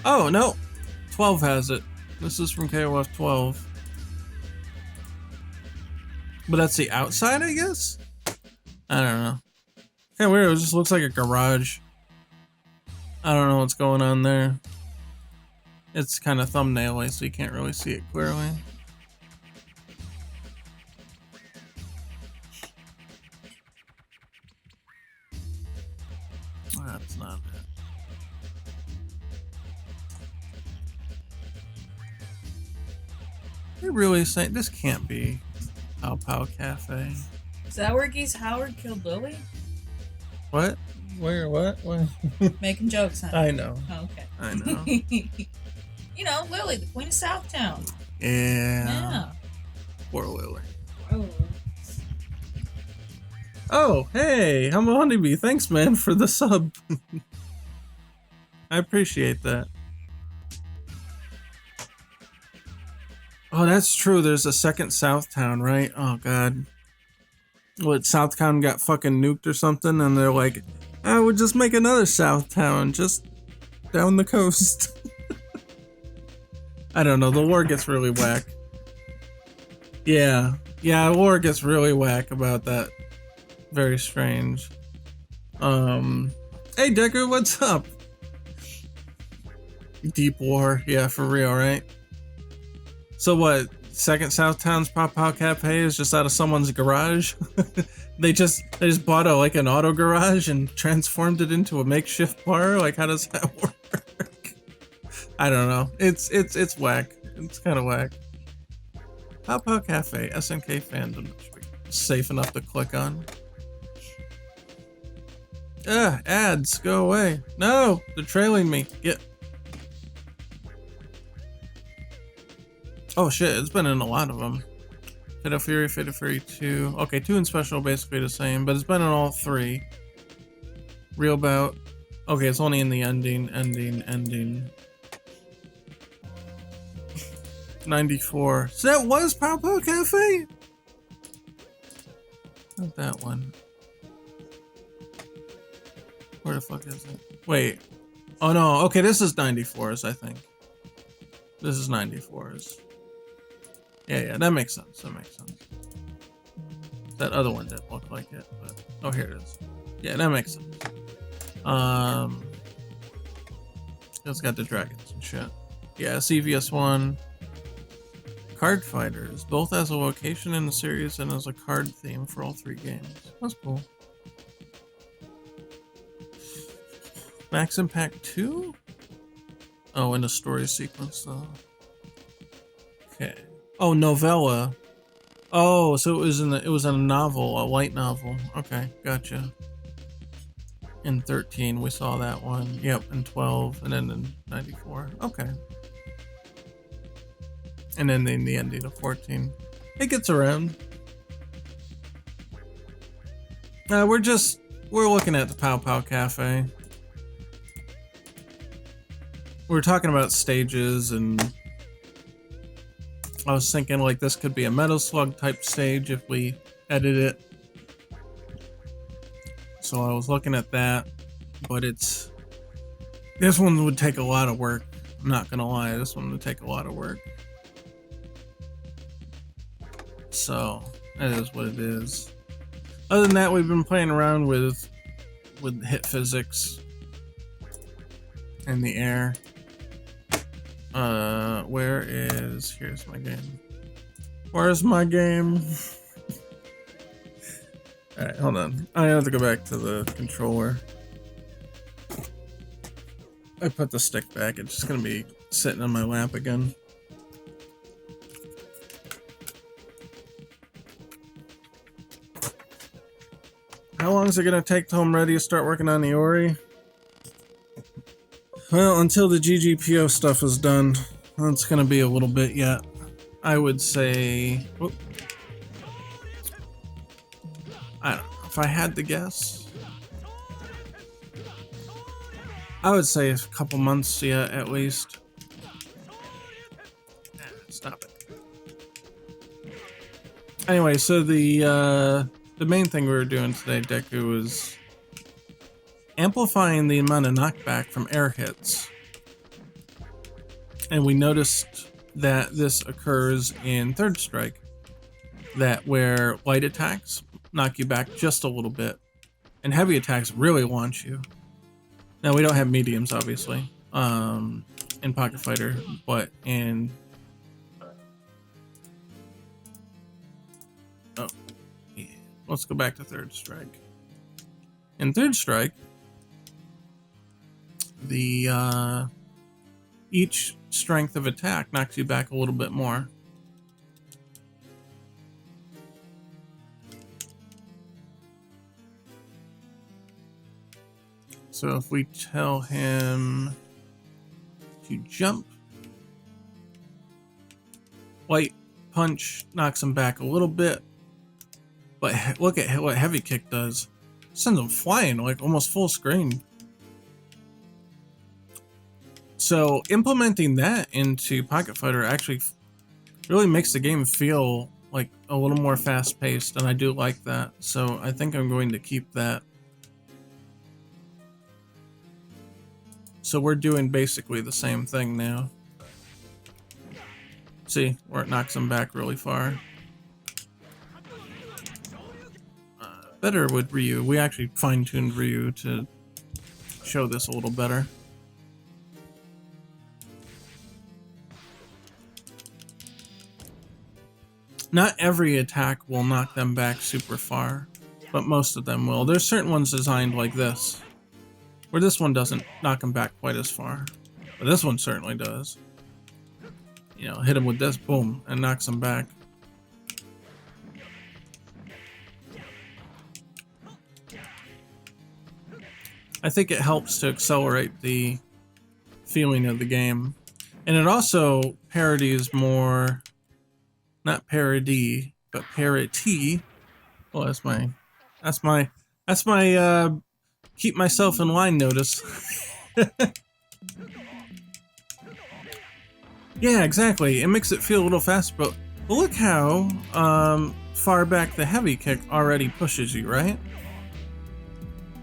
Oh, no. 12 has it. This is from KOF 12. But that's the outside, I guess? I don't know. Yeah, weird. It just looks like a garage. I don't know what's going on there. It's kind of thumbnail-y, so you can't really see it clearly. That's not it. They're really saying this can't be Pow Pow Cafe. Is that where Geese Howard killed Lily? What? Where? What? Making jokes, huh? I know. Oh, okay. I know. You know, Lily, the Queen of Southtown. Yeah. Poor Lily. Oh. Oh, hey, I'm a honeybee. Thanks, man, for the sub. I appreciate that. Oh, that's true. There's a second Southtown, right? Oh, God. What, Southtown got fucking nuked or something? And they're like, I would just make another Southtown just down the coast. I don't know. The lore gets really whack. Yeah. Yeah, lore gets really whack about that. Very strange. Hey Decker, what's up? Deep War, yeah, for real, right? So what, second Southtown's Pow Pow Cafe is just out of someone's garage? they just bought an auto garage and transformed it into a makeshift bar? Like, how does that work? I don't know. It's whack. It's kind of whack. Pow Pow Cafe, SNK fandom. Safe enough to click on. Ads, go away. No, they're trailing me. Get. Oh shit, it's been in a lot of them. Fatal Fury 2. Okay, 2 and Special basically the same, but it's been in all 3. Real Bout. Okay, it's only in the ending. 94. So that was Pow Pow Cafe? Not that one. Where the fuck is it? Wait. Oh no, okay, this is 94s, I think. This is 94s. Yeah, that makes sense. That other one didn't look like it, but oh, here it is. Yeah, that makes sense. It's got the dragons and shit. Yeah, CVS 1. Card Fighters, both as a location in the series and as a card theme for all 3 games. That's cool. Max Impact 2? Oh, in a story sequence though. Okay. Oh, novella. Oh, so it was a novel, a light novel. Okay, gotcha. In 13, we saw that one. Yep, in 12, and then in 94. Okay. And then in the ending of 14. It gets around. We're looking at the Pow Pow Cafe. We're talking about stages and I was thinking like this could be a Metal Slug type stage if we edit it. So I was looking at that, but this one would take a lot of work. I'm not gonna lie, this one would take a lot of work. So that is what it is. Other than that, we've been playing around with hit physics in the air. Here's my game. Where's my game? Alright, hold on. I have to go back to the controller. I put the stick back, it's just gonna be sitting on my lap again. How long is it gonna take till I'm ready to start working on the LBRY? Well, until the GGPO stuff is done, it's gonna be a little bit yet. I would say, I don't know, if I had to guess, I would say a couple months yet at least. Stop it. Anyway, so the main thing we were doing today, Deku, was amplifying the amount of knockback from air hits. And we noticed that this occurs in Third Strike, that where light attacks knock you back just a little bit, and heavy attacks really launch you. Now we don't have mediums, obviously, in Pocket Fighter, but in... Oh, yeah. Let's go back to Third Strike. In Third Strike, the each strength of attack knocks you back a little bit more. So if we tell him to jump, light punch knocks him back a little bit, but look at what heavy kick does. Sends him flying like almost full screen. So implementing that into Pocket Fighter actually really makes the game feel like a little more fast-paced, and I do like that. So I think I'm going to keep that. So we're doing basically the same thing now. See, where it knocks him back really far. Better with Ryu. We actually fine-tuned Ryu to show this a little better. Not every attack will knock them back super far, but most of them will. There's certain ones designed like this, where this one doesn't knock them back quite as far, but this one certainly does. You know, hit him with this, boom, and knocks him back. I think it helps to accelerate the feeling of the game. And it also parodies more, not parody, but parity. Well, that's my keep myself in line notice. Yeah, exactly. It makes it feel a little faster, but look how far back the heavy kick already pushes you, right?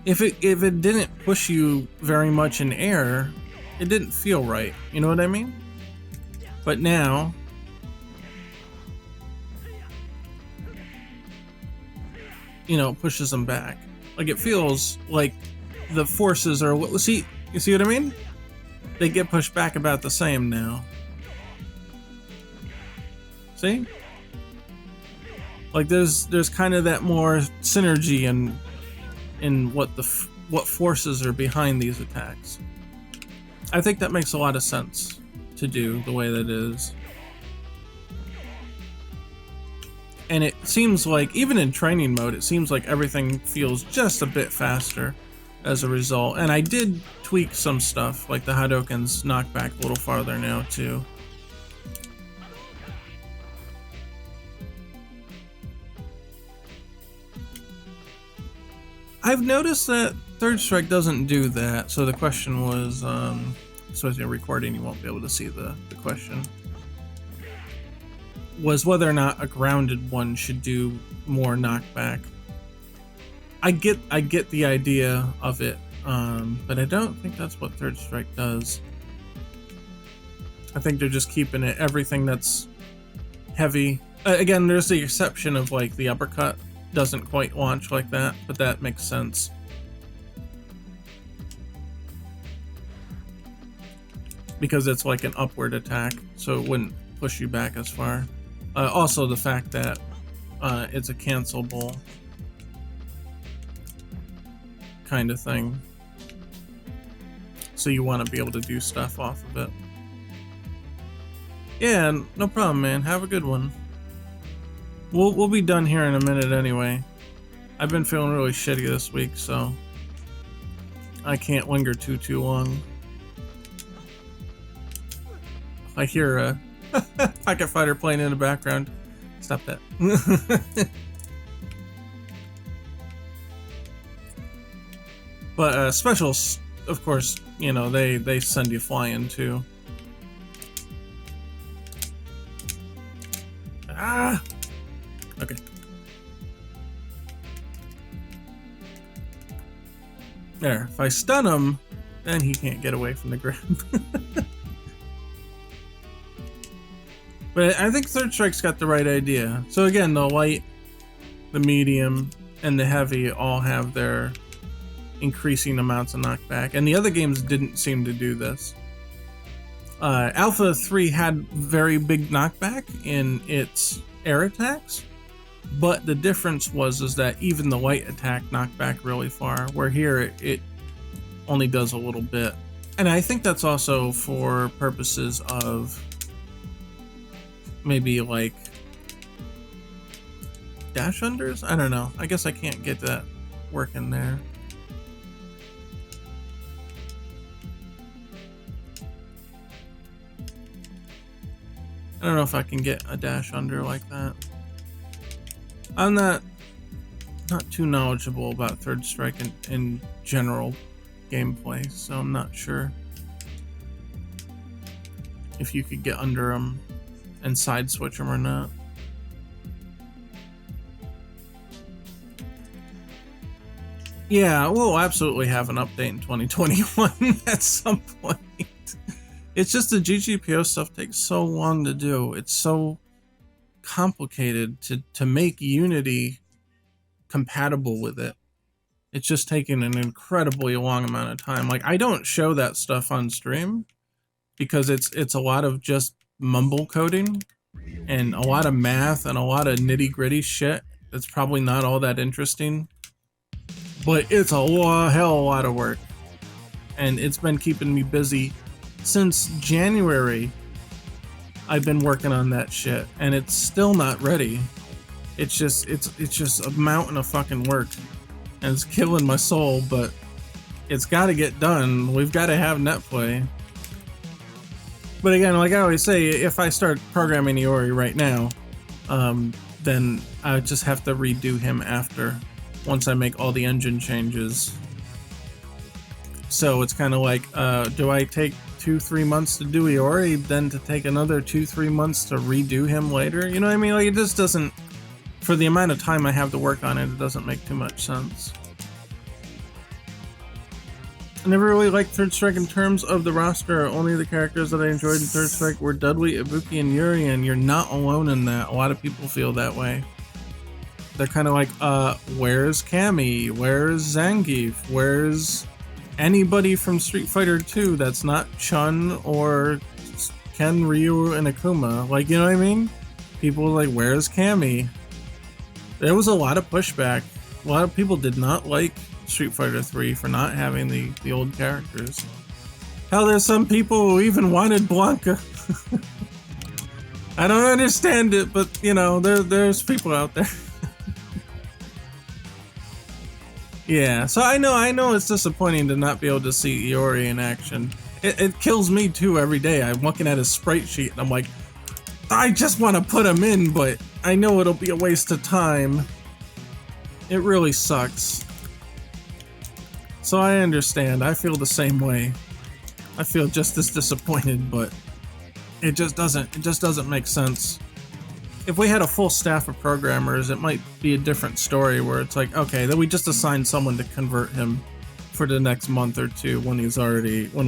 If it didn't push you very much in air, it didn't feel right. You know what I mean? But now, you know, it pushes them back. Like, it feels like the forces are... See, you see what I mean? They get pushed back about the same now. See? Like, there's kind of that more synergy in what forces are behind these attacks. I think that makes a lot of sense to do the way that it is. And it seems like, even in training mode, it seems like everything feels just a bit faster as a result. And I did tweak some stuff, like the Hadokens knock back a little farther now too. I've noticed that Third Strike doesn't do that, so the question was, so as you're recording, you won't be able to see the question. was whether or not a grounded one should do more knockback. I get the idea of it, but I don't think that's what Third Strike does. I think they're just keeping it everything that's heavy. Again, there's the exception of like the uppercut doesn't quite launch like that, but that makes sense. Because it's like an upward attack, so it wouldn't push you back as far. Also the fact that it's a cancelable kind of thing. So you want to be able to do stuff off of it. Yeah, no problem, man. Have a good one. We'll be done here in a minute anyway. I've been feeling really shitty this week, so I can't linger too long. I hear a Pocket Fighter playing in the background. Stop that. But specials, of course, you know, they send you flying too. Ah! Okay. There, if I stun him, then he can't get away from the grab. But I think Third Strike's got the right idea. So again, the light, the medium, and the heavy all have their increasing amounts of knockback, and the other games didn't seem to do this. Alpha 3 had very big knockback in its air attacks, but the difference was that even the light attack knocked back really far, where here it only does a little bit. And I think that's also for purposes of maybe like dash unders? I don't know. I guess I can't get that working there. I don't know if I can get a dash under like that. I'm not too knowledgeable about Third Strike in general gameplay, so I'm not sure if you could get under them and side switch them or not. Yeah, we'll absolutely have an update in 2021 at some point. It's just the GGPO stuff takes so long to do. It's so complicated to make Unity compatible with it. It's just taking an incredibly long amount of time. Like, I don't show that stuff on stream because it's a lot of just mumble coding and a lot of math and a lot of nitty-gritty shit that's probably not all that interesting. But it's a hell of a lot of work. And it's been keeping me busy since January. I've been working on that shit, and it's still not ready. It's just a mountain of fucking work, and it's killing my soul. But it's got to get done. We've got to have netplay. But again, like I always say, if I start programming LBRY right now, then I just have to redo him after, once I make all the engine changes. So it's kind of like, do I take 2-3 months to do LBRY, then to take another 2-3 months to redo him later? You know what I mean? Like, it just doesn't, for the amount of time I have to work on it, it doesn't make too much sense. I never really liked Third Strike in terms of the roster. Only the characters that I enjoyed in Third Strike were Dudley, Ibuki, and Yuri, and you're not alone in that. A lot of people feel that way. They're kind of like, where's Cammy? Where's Zangief? Where's anybody from Street Fighter 2 that's not Chun or Ken, Ryu, and Akuma? Like, you know what I mean? People were like, where's Cammy? There was a lot of pushback. A lot of people did not like Street Fighter 3 for not having the old characters. Hell, there's some people who even wanted Blanka. I don't understand it, but you know, there's people out there. Yeah, so I know it's disappointing to not be able to see LBRY in action. It kills me too every day. I'm looking at his sprite sheet and I'm like, I just want to put him in, but I know it'll be a waste of time. It really sucks. So I understand. I feel the same way. I feel just as disappointed, but it just doesn't make sense. if we had a full staff of programmers, it might be a different story where it's like, okay, then we just assign someone to convert him for the next month or two when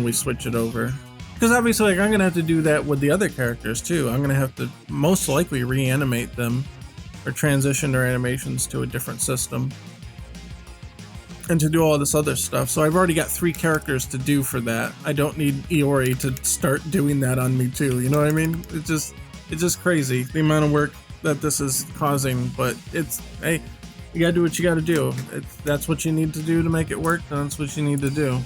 we switch it over. Because obviously, like, I'm gonna have to do that with the other characters too. I'm gonna have to most likely reanimate them or transition their animations to a different system and to do all this other stuff. So I've already got 3 characters to do for that. I don't need LBRY to start doing that on me too. You know what I mean? It's just crazy the amount of work that this is causing. But it's, hey, you gotta do what you gotta do. That's what you need to do to make it work. Then that's what you need to do.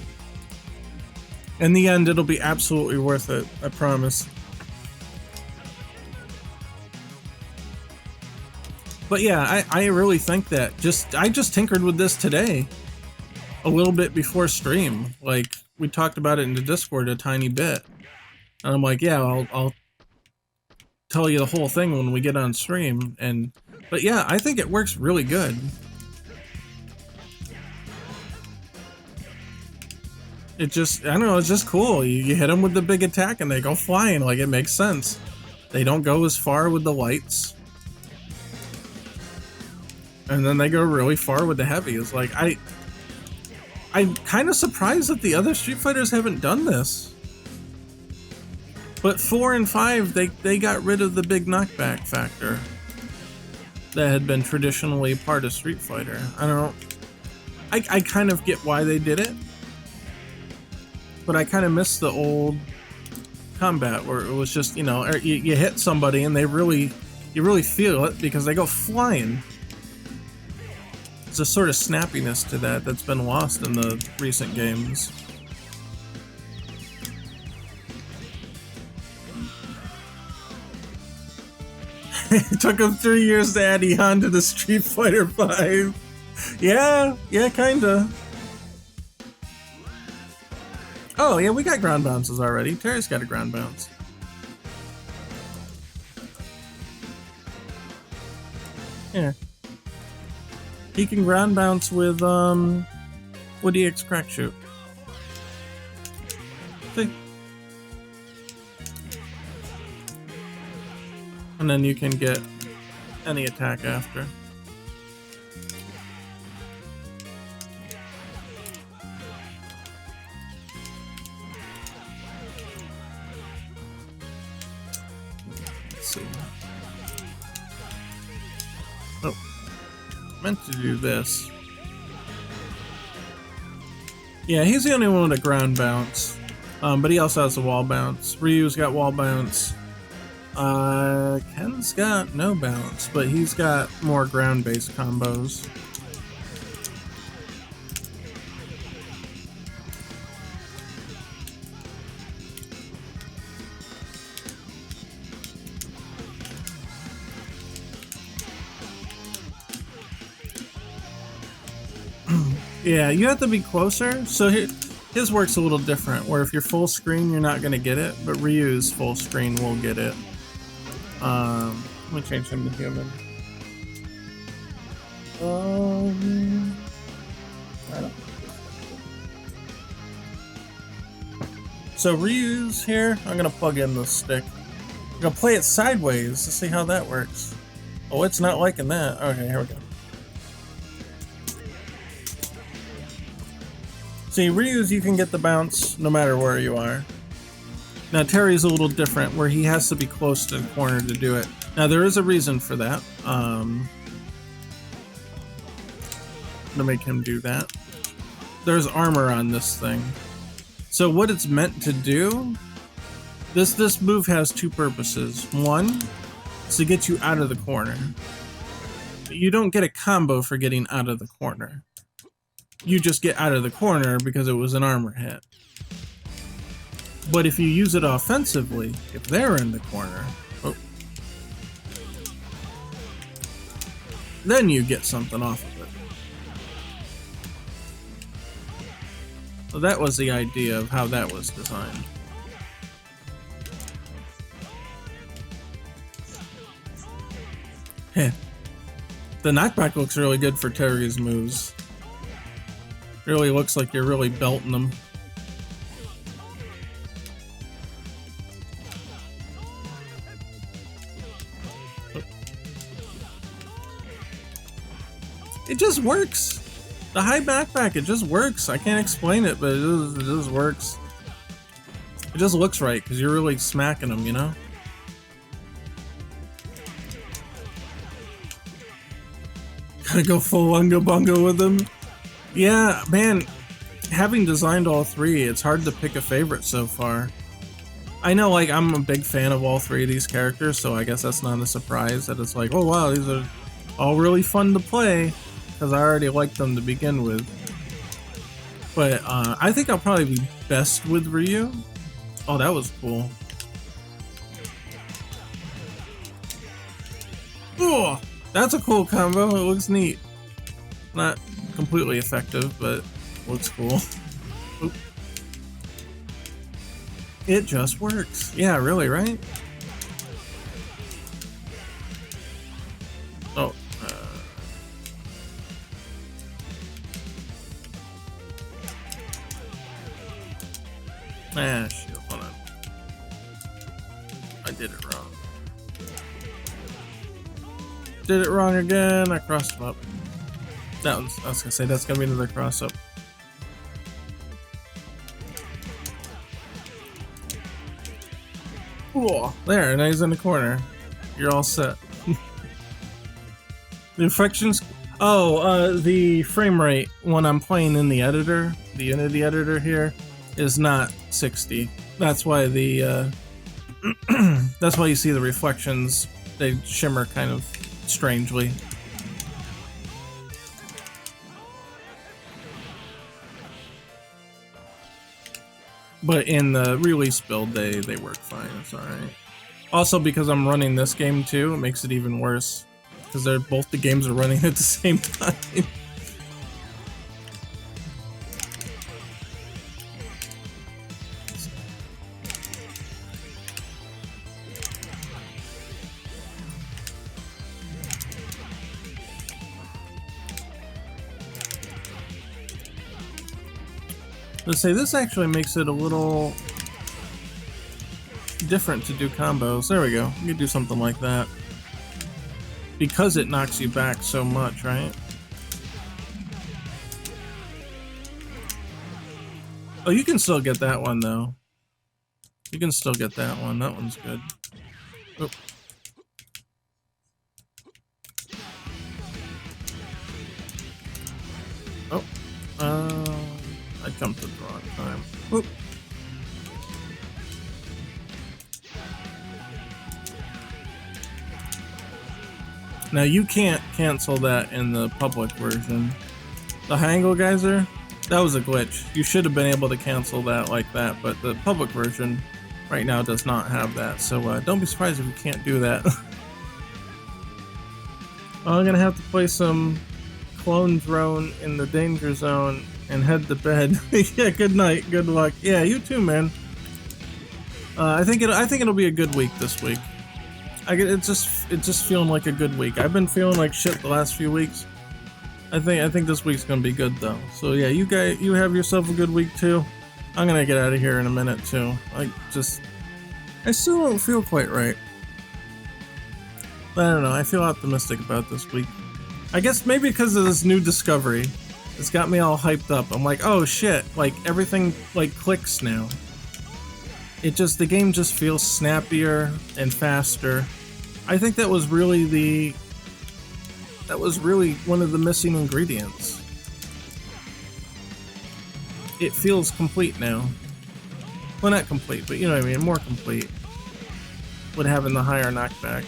In the end, it'll be absolutely worth it. I promise. But yeah, I really think that I just tinkered with this today, a little bit before stream. Like, we talked about it in the Discord a tiny bit, and I'm like, yeah, I'll tell you the whole thing when we get on stream. But yeah, I think it works really good. It just, I don't know, it's just cool. You hit them with the big attack and they go flying. Like, it makes sense. They don't go as far with the lights. And then they go really far with the heavies. Like, I'm kind of surprised that the other Street Fighters haven't done this. But 4 and 5, they got rid of the big knockback factor that had been traditionally part of Street Fighter. I don't know. I kind of get why they did it. But I kind of miss the old combat where it was just, you know, you hit somebody and you really feel it because they go flying. There's a sort of snappiness to that that's been lost in the recent games. It took him 3 years to add Eon to the Street Fighter 5. Yeah, kinda. Oh, yeah, we got ground bounces already. Terry's got a ground bounce. Yeah. He can ground bounce with DX crack shoot. See? And then you can get any attack after. Let's see. Oh. Meant to do this. Yeah, he's the only one with a ground bounce. But he also has a wall bounce. Ryu's got wall bounce. Ken's got no bounce, but he's got more ground-based combos. Yeah, you have to be closer. So his work's a little different, where if you're full screen, you're not going to get it, but Ryu's full screen will get it. I'm going to change him to human. I don't. So Ryu's here. I'm going to plug in the stick. I'm going to play it sideways to see how that works. Oh, it's not liking that. Okay, here we go. See, Ryu's, you can get the bounce no matter where you are. Now, Terry's a little different, where he has to be close to the corner to do it. Now, there is a reason for that. To make him do that. There's armor on this thing. So what it's meant to do, this move has 2 purposes. One is to get you out of the corner. But you don't get a combo for getting out of the corner. You just get out of the corner because it was an armor hit. But if you use it offensively, if they're in the corner, then you get something off of it. So that was the idea of how that was designed. Heh. The knockback looks really good for Terry's moves. Really looks like you're really belting them. just works. The high backpack, it just works. I can't explain it, but it just works. It just looks right because you're really smacking them, you know? Gotta go full Unga Bunga with them. Yeah, man, having designed all three, it's hard to pick a favorite so far. I know, like, I'm a big fan of all three of these characters, so I guess that's not a surprise that it's like, oh wow, these are all really fun to play, because I already liked them to begin with. But I think I'll probably be best with Ryu. Oh, that was cool. Oh, that's a cool combo. It looks neat. Not completely effective, but looks cool. Oop. It just works. Yeah, really, right? Oh. Shit, hold on. I did it wrong. Did it wrong again. I crossed them up. I was gonna say that's gonna be another cross up. Cool. There, now he's in the corner. You're all set. The infections. Oh, the frame rate when I'm playing in the editor, the Unity editor here, is not 60. That's why the that's why you see the reflections. They shimmer kind of strangely. But in the release build, they work fine. It's alright. Also, because I'm running this game too, it makes it even worse. Because they're both the games are running at the same time. Let's say this actually makes it a little different to do combos. There we go. You can do something like that. Because it knocks you back so much, right? Oh, you can still get that one though. You can still get that one. That one's good. Oop. Oh. I jumped at the wrong time. Whoop. Now you can't cancel that in the public version. The Hangle Geyser, that was a glitch. You should have been able to cancel that like that, but the public version right now does not have that. So don't be surprised if you can't do that. I'm gonna have to play some Clone Drone in the danger zone and head to bed. Yeah, good night, good luck. Yeah, you too, man. I think it'll be a good week this week. It's just feeling like a good week. I've been feeling like shit the last few weeks. I think this week's gonna be good though. So yeah, you guys, you have yourself a good week too. I'm gonna get out of here in a minute too. I still don't feel quite right. But I don't know. I feel optimistic about this week. I guess maybe because of this new discovery. It's got me all hyped up. I'm like, oh shit, like everything like clicks now. The game just feels snappier and faster. I think that was really one of the missing ingredients. It feels complete now. Well, not complete, but you know what I mean, more complete. With having the higher knockback.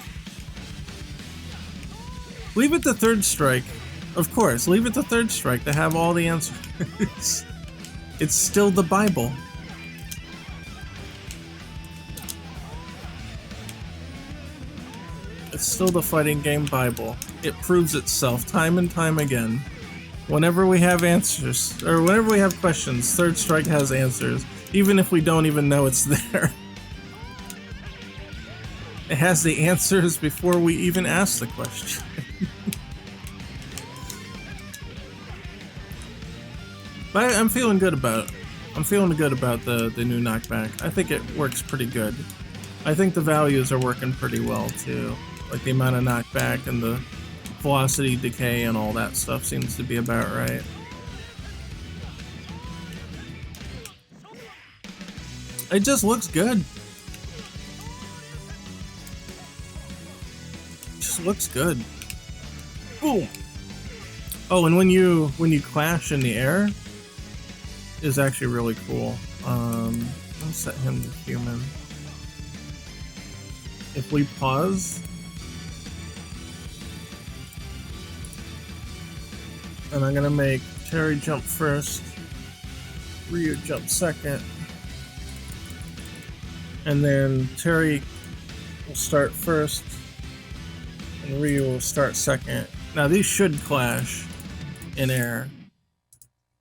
Leave it to Third Strike. Of course, leave it to Third Strike to have all the answers. It's still the Bible. It's still the fighting game Bible. It proves itself time and time again. Whenever we have answers, or whenever we have questions, Third Strike has answers, even if we don't even know it's there. It has the answers before we even ask the question. But I'm feeling good about it. I'm feeling good about the new knockback. I think it works pretty good. I think the values are working pretty well too. Like the amount of knockback and the velocity decay and all that stuff seems to be about right. It just looks good. Just looks good. Boom. Oh, and when you clash in the air, is actually really cool. Let's set him to human. If we pause, and I'm gonna make Terry jump first, Ryu jump second, and then Terry will start first, and Ryu will start second. Now these should clash in air.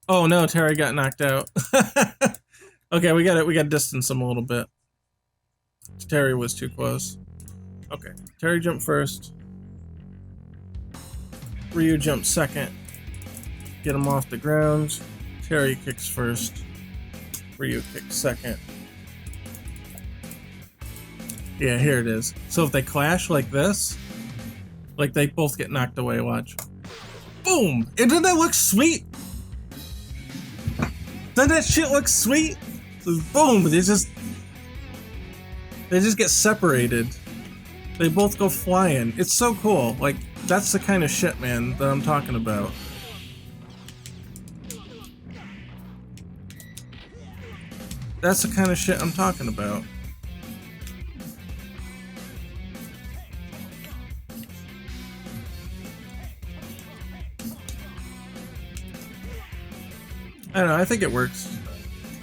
Oh no, Terry got knocked out. Okay, we got to distance him a little bit. Terry was too close. Okay, Terry jumped first. Ryu jumps second. Get him off the ground. Terry kicks first. Ryu kicks second. Yeah, here it is. So if they clash like this, like they both get knocked away, watch. Boom! And doesn't that look sweet? Doesn't that shit look sweet? Boom! They just get separated. They both go flying. It's so cool. Like, that's the kind of shit, man, that I'm talking about. That's the kind of shit I'm talking about. I don't know, I think it works.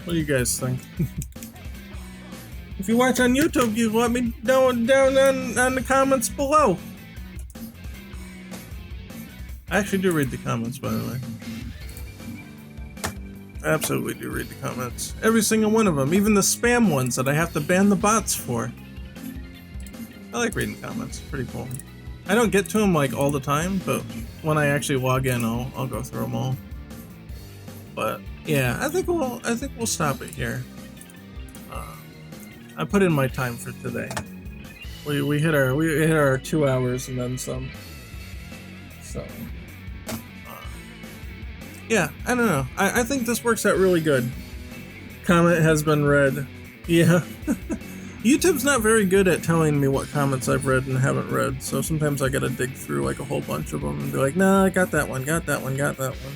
What do you guys think? If you watch on YouTube, you let me know down on the comments below. I actually do read the comments, by the way. I absolutely do read the comments. Every single one of them, even the spam ones that I have to ban the bots for. I like reading comments, pretty cool. I don't get to them like all the time, but when I actually log in, I'll go through them all. But yeah, I think we'll stop it here. I put in my time for today. We hit our 2 hours and then some. So yeah, I don't know. I think this works out really good. Comment has been read. Yeah. YouTube's not very good at telling me what comments I've read and haven't read, so sometimes I gotta dig through like a whole bunch of them and be like, nah, I got that one, got that one, got that one.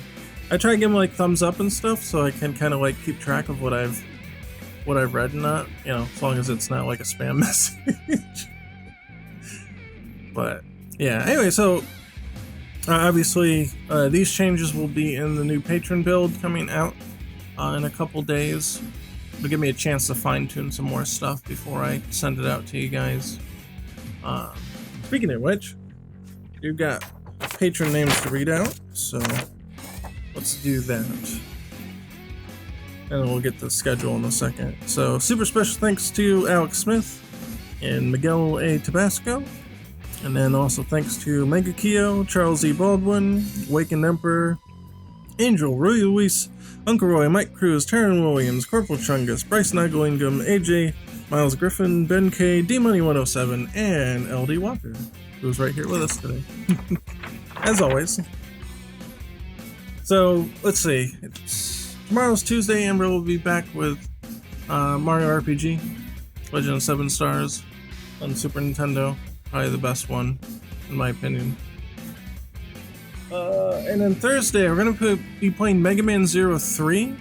I try to give them like thumbs up and stuff so I can kind of like keep track of what I've read and not, you know, as long as it's not like a spam message. But yeah, anyway, so obviously these changes will be in the new patron build coming out in a couple days. It'll give me a chance to fine-tune some more stuff before I send it out to you guys. Speaking of which, you've got patron names to read out, so let's do that. And we'll get the schedule in a second. So, super special thanks to Alex Smith and Miguel A. Tabasco. And then also thanks to Mega Keo, Charles E. Baldwin, Wakened Emperor, Angel, Roy Luis, Uncle Roy, Mike Cruz, Taryn Williams, Corporal Chungus, Bryce Naglingam, AJ, Miles Griffin, Ben K, D-Money107, and LD Walker, who's right here with us today. As always. So, let's see. Tomorrow's Tuesday. Amber will be back with Mario RPG, Legend of 7 Stars on Super Nintendo. Probably the best one, in my opinion. And then Thursday, we're going to be playing Mega Man 03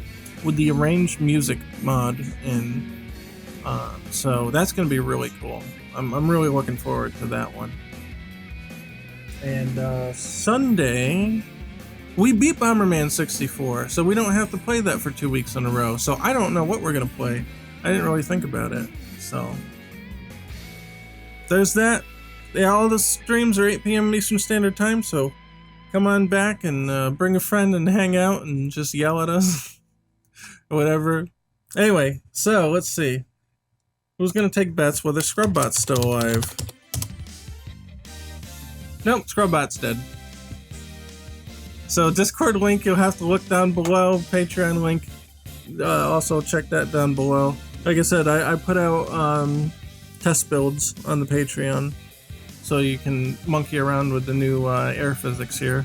with the arranged music mod in. So that's going to be really cool. I'm really looking forward to that one. And Sunday, we beat Bomberman 64, so we don't have to play that for 2 weeks in a row. So I don't know what we're going to play. I didn't really think about it. So there's that. Yeah, all the streams are 8 p.m. Eastern Standard Time, so come on back and bring a friend and hang out and just yell at us. Or whatever. Anyway, so let's see. Who's going to take bets whether Scrubbot's still alive? Nope, Scrubbot's dead. So Discord link, you'll have to look down below. Patreon link, also check that down below. Like I said, I put out test builds on the Patreon. so you can monkey around with the new air physics here.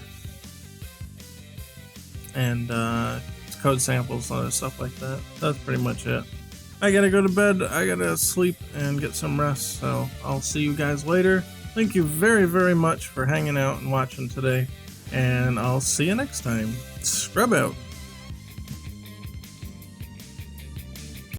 And code samples and other stuff like that. That's pretty much it. I gotta go to bed, I gotta sleep and get some rest, so I'll see you guys later. Thank you very, very much for hanging out and watching today, and I'll see you next time. Scrub out.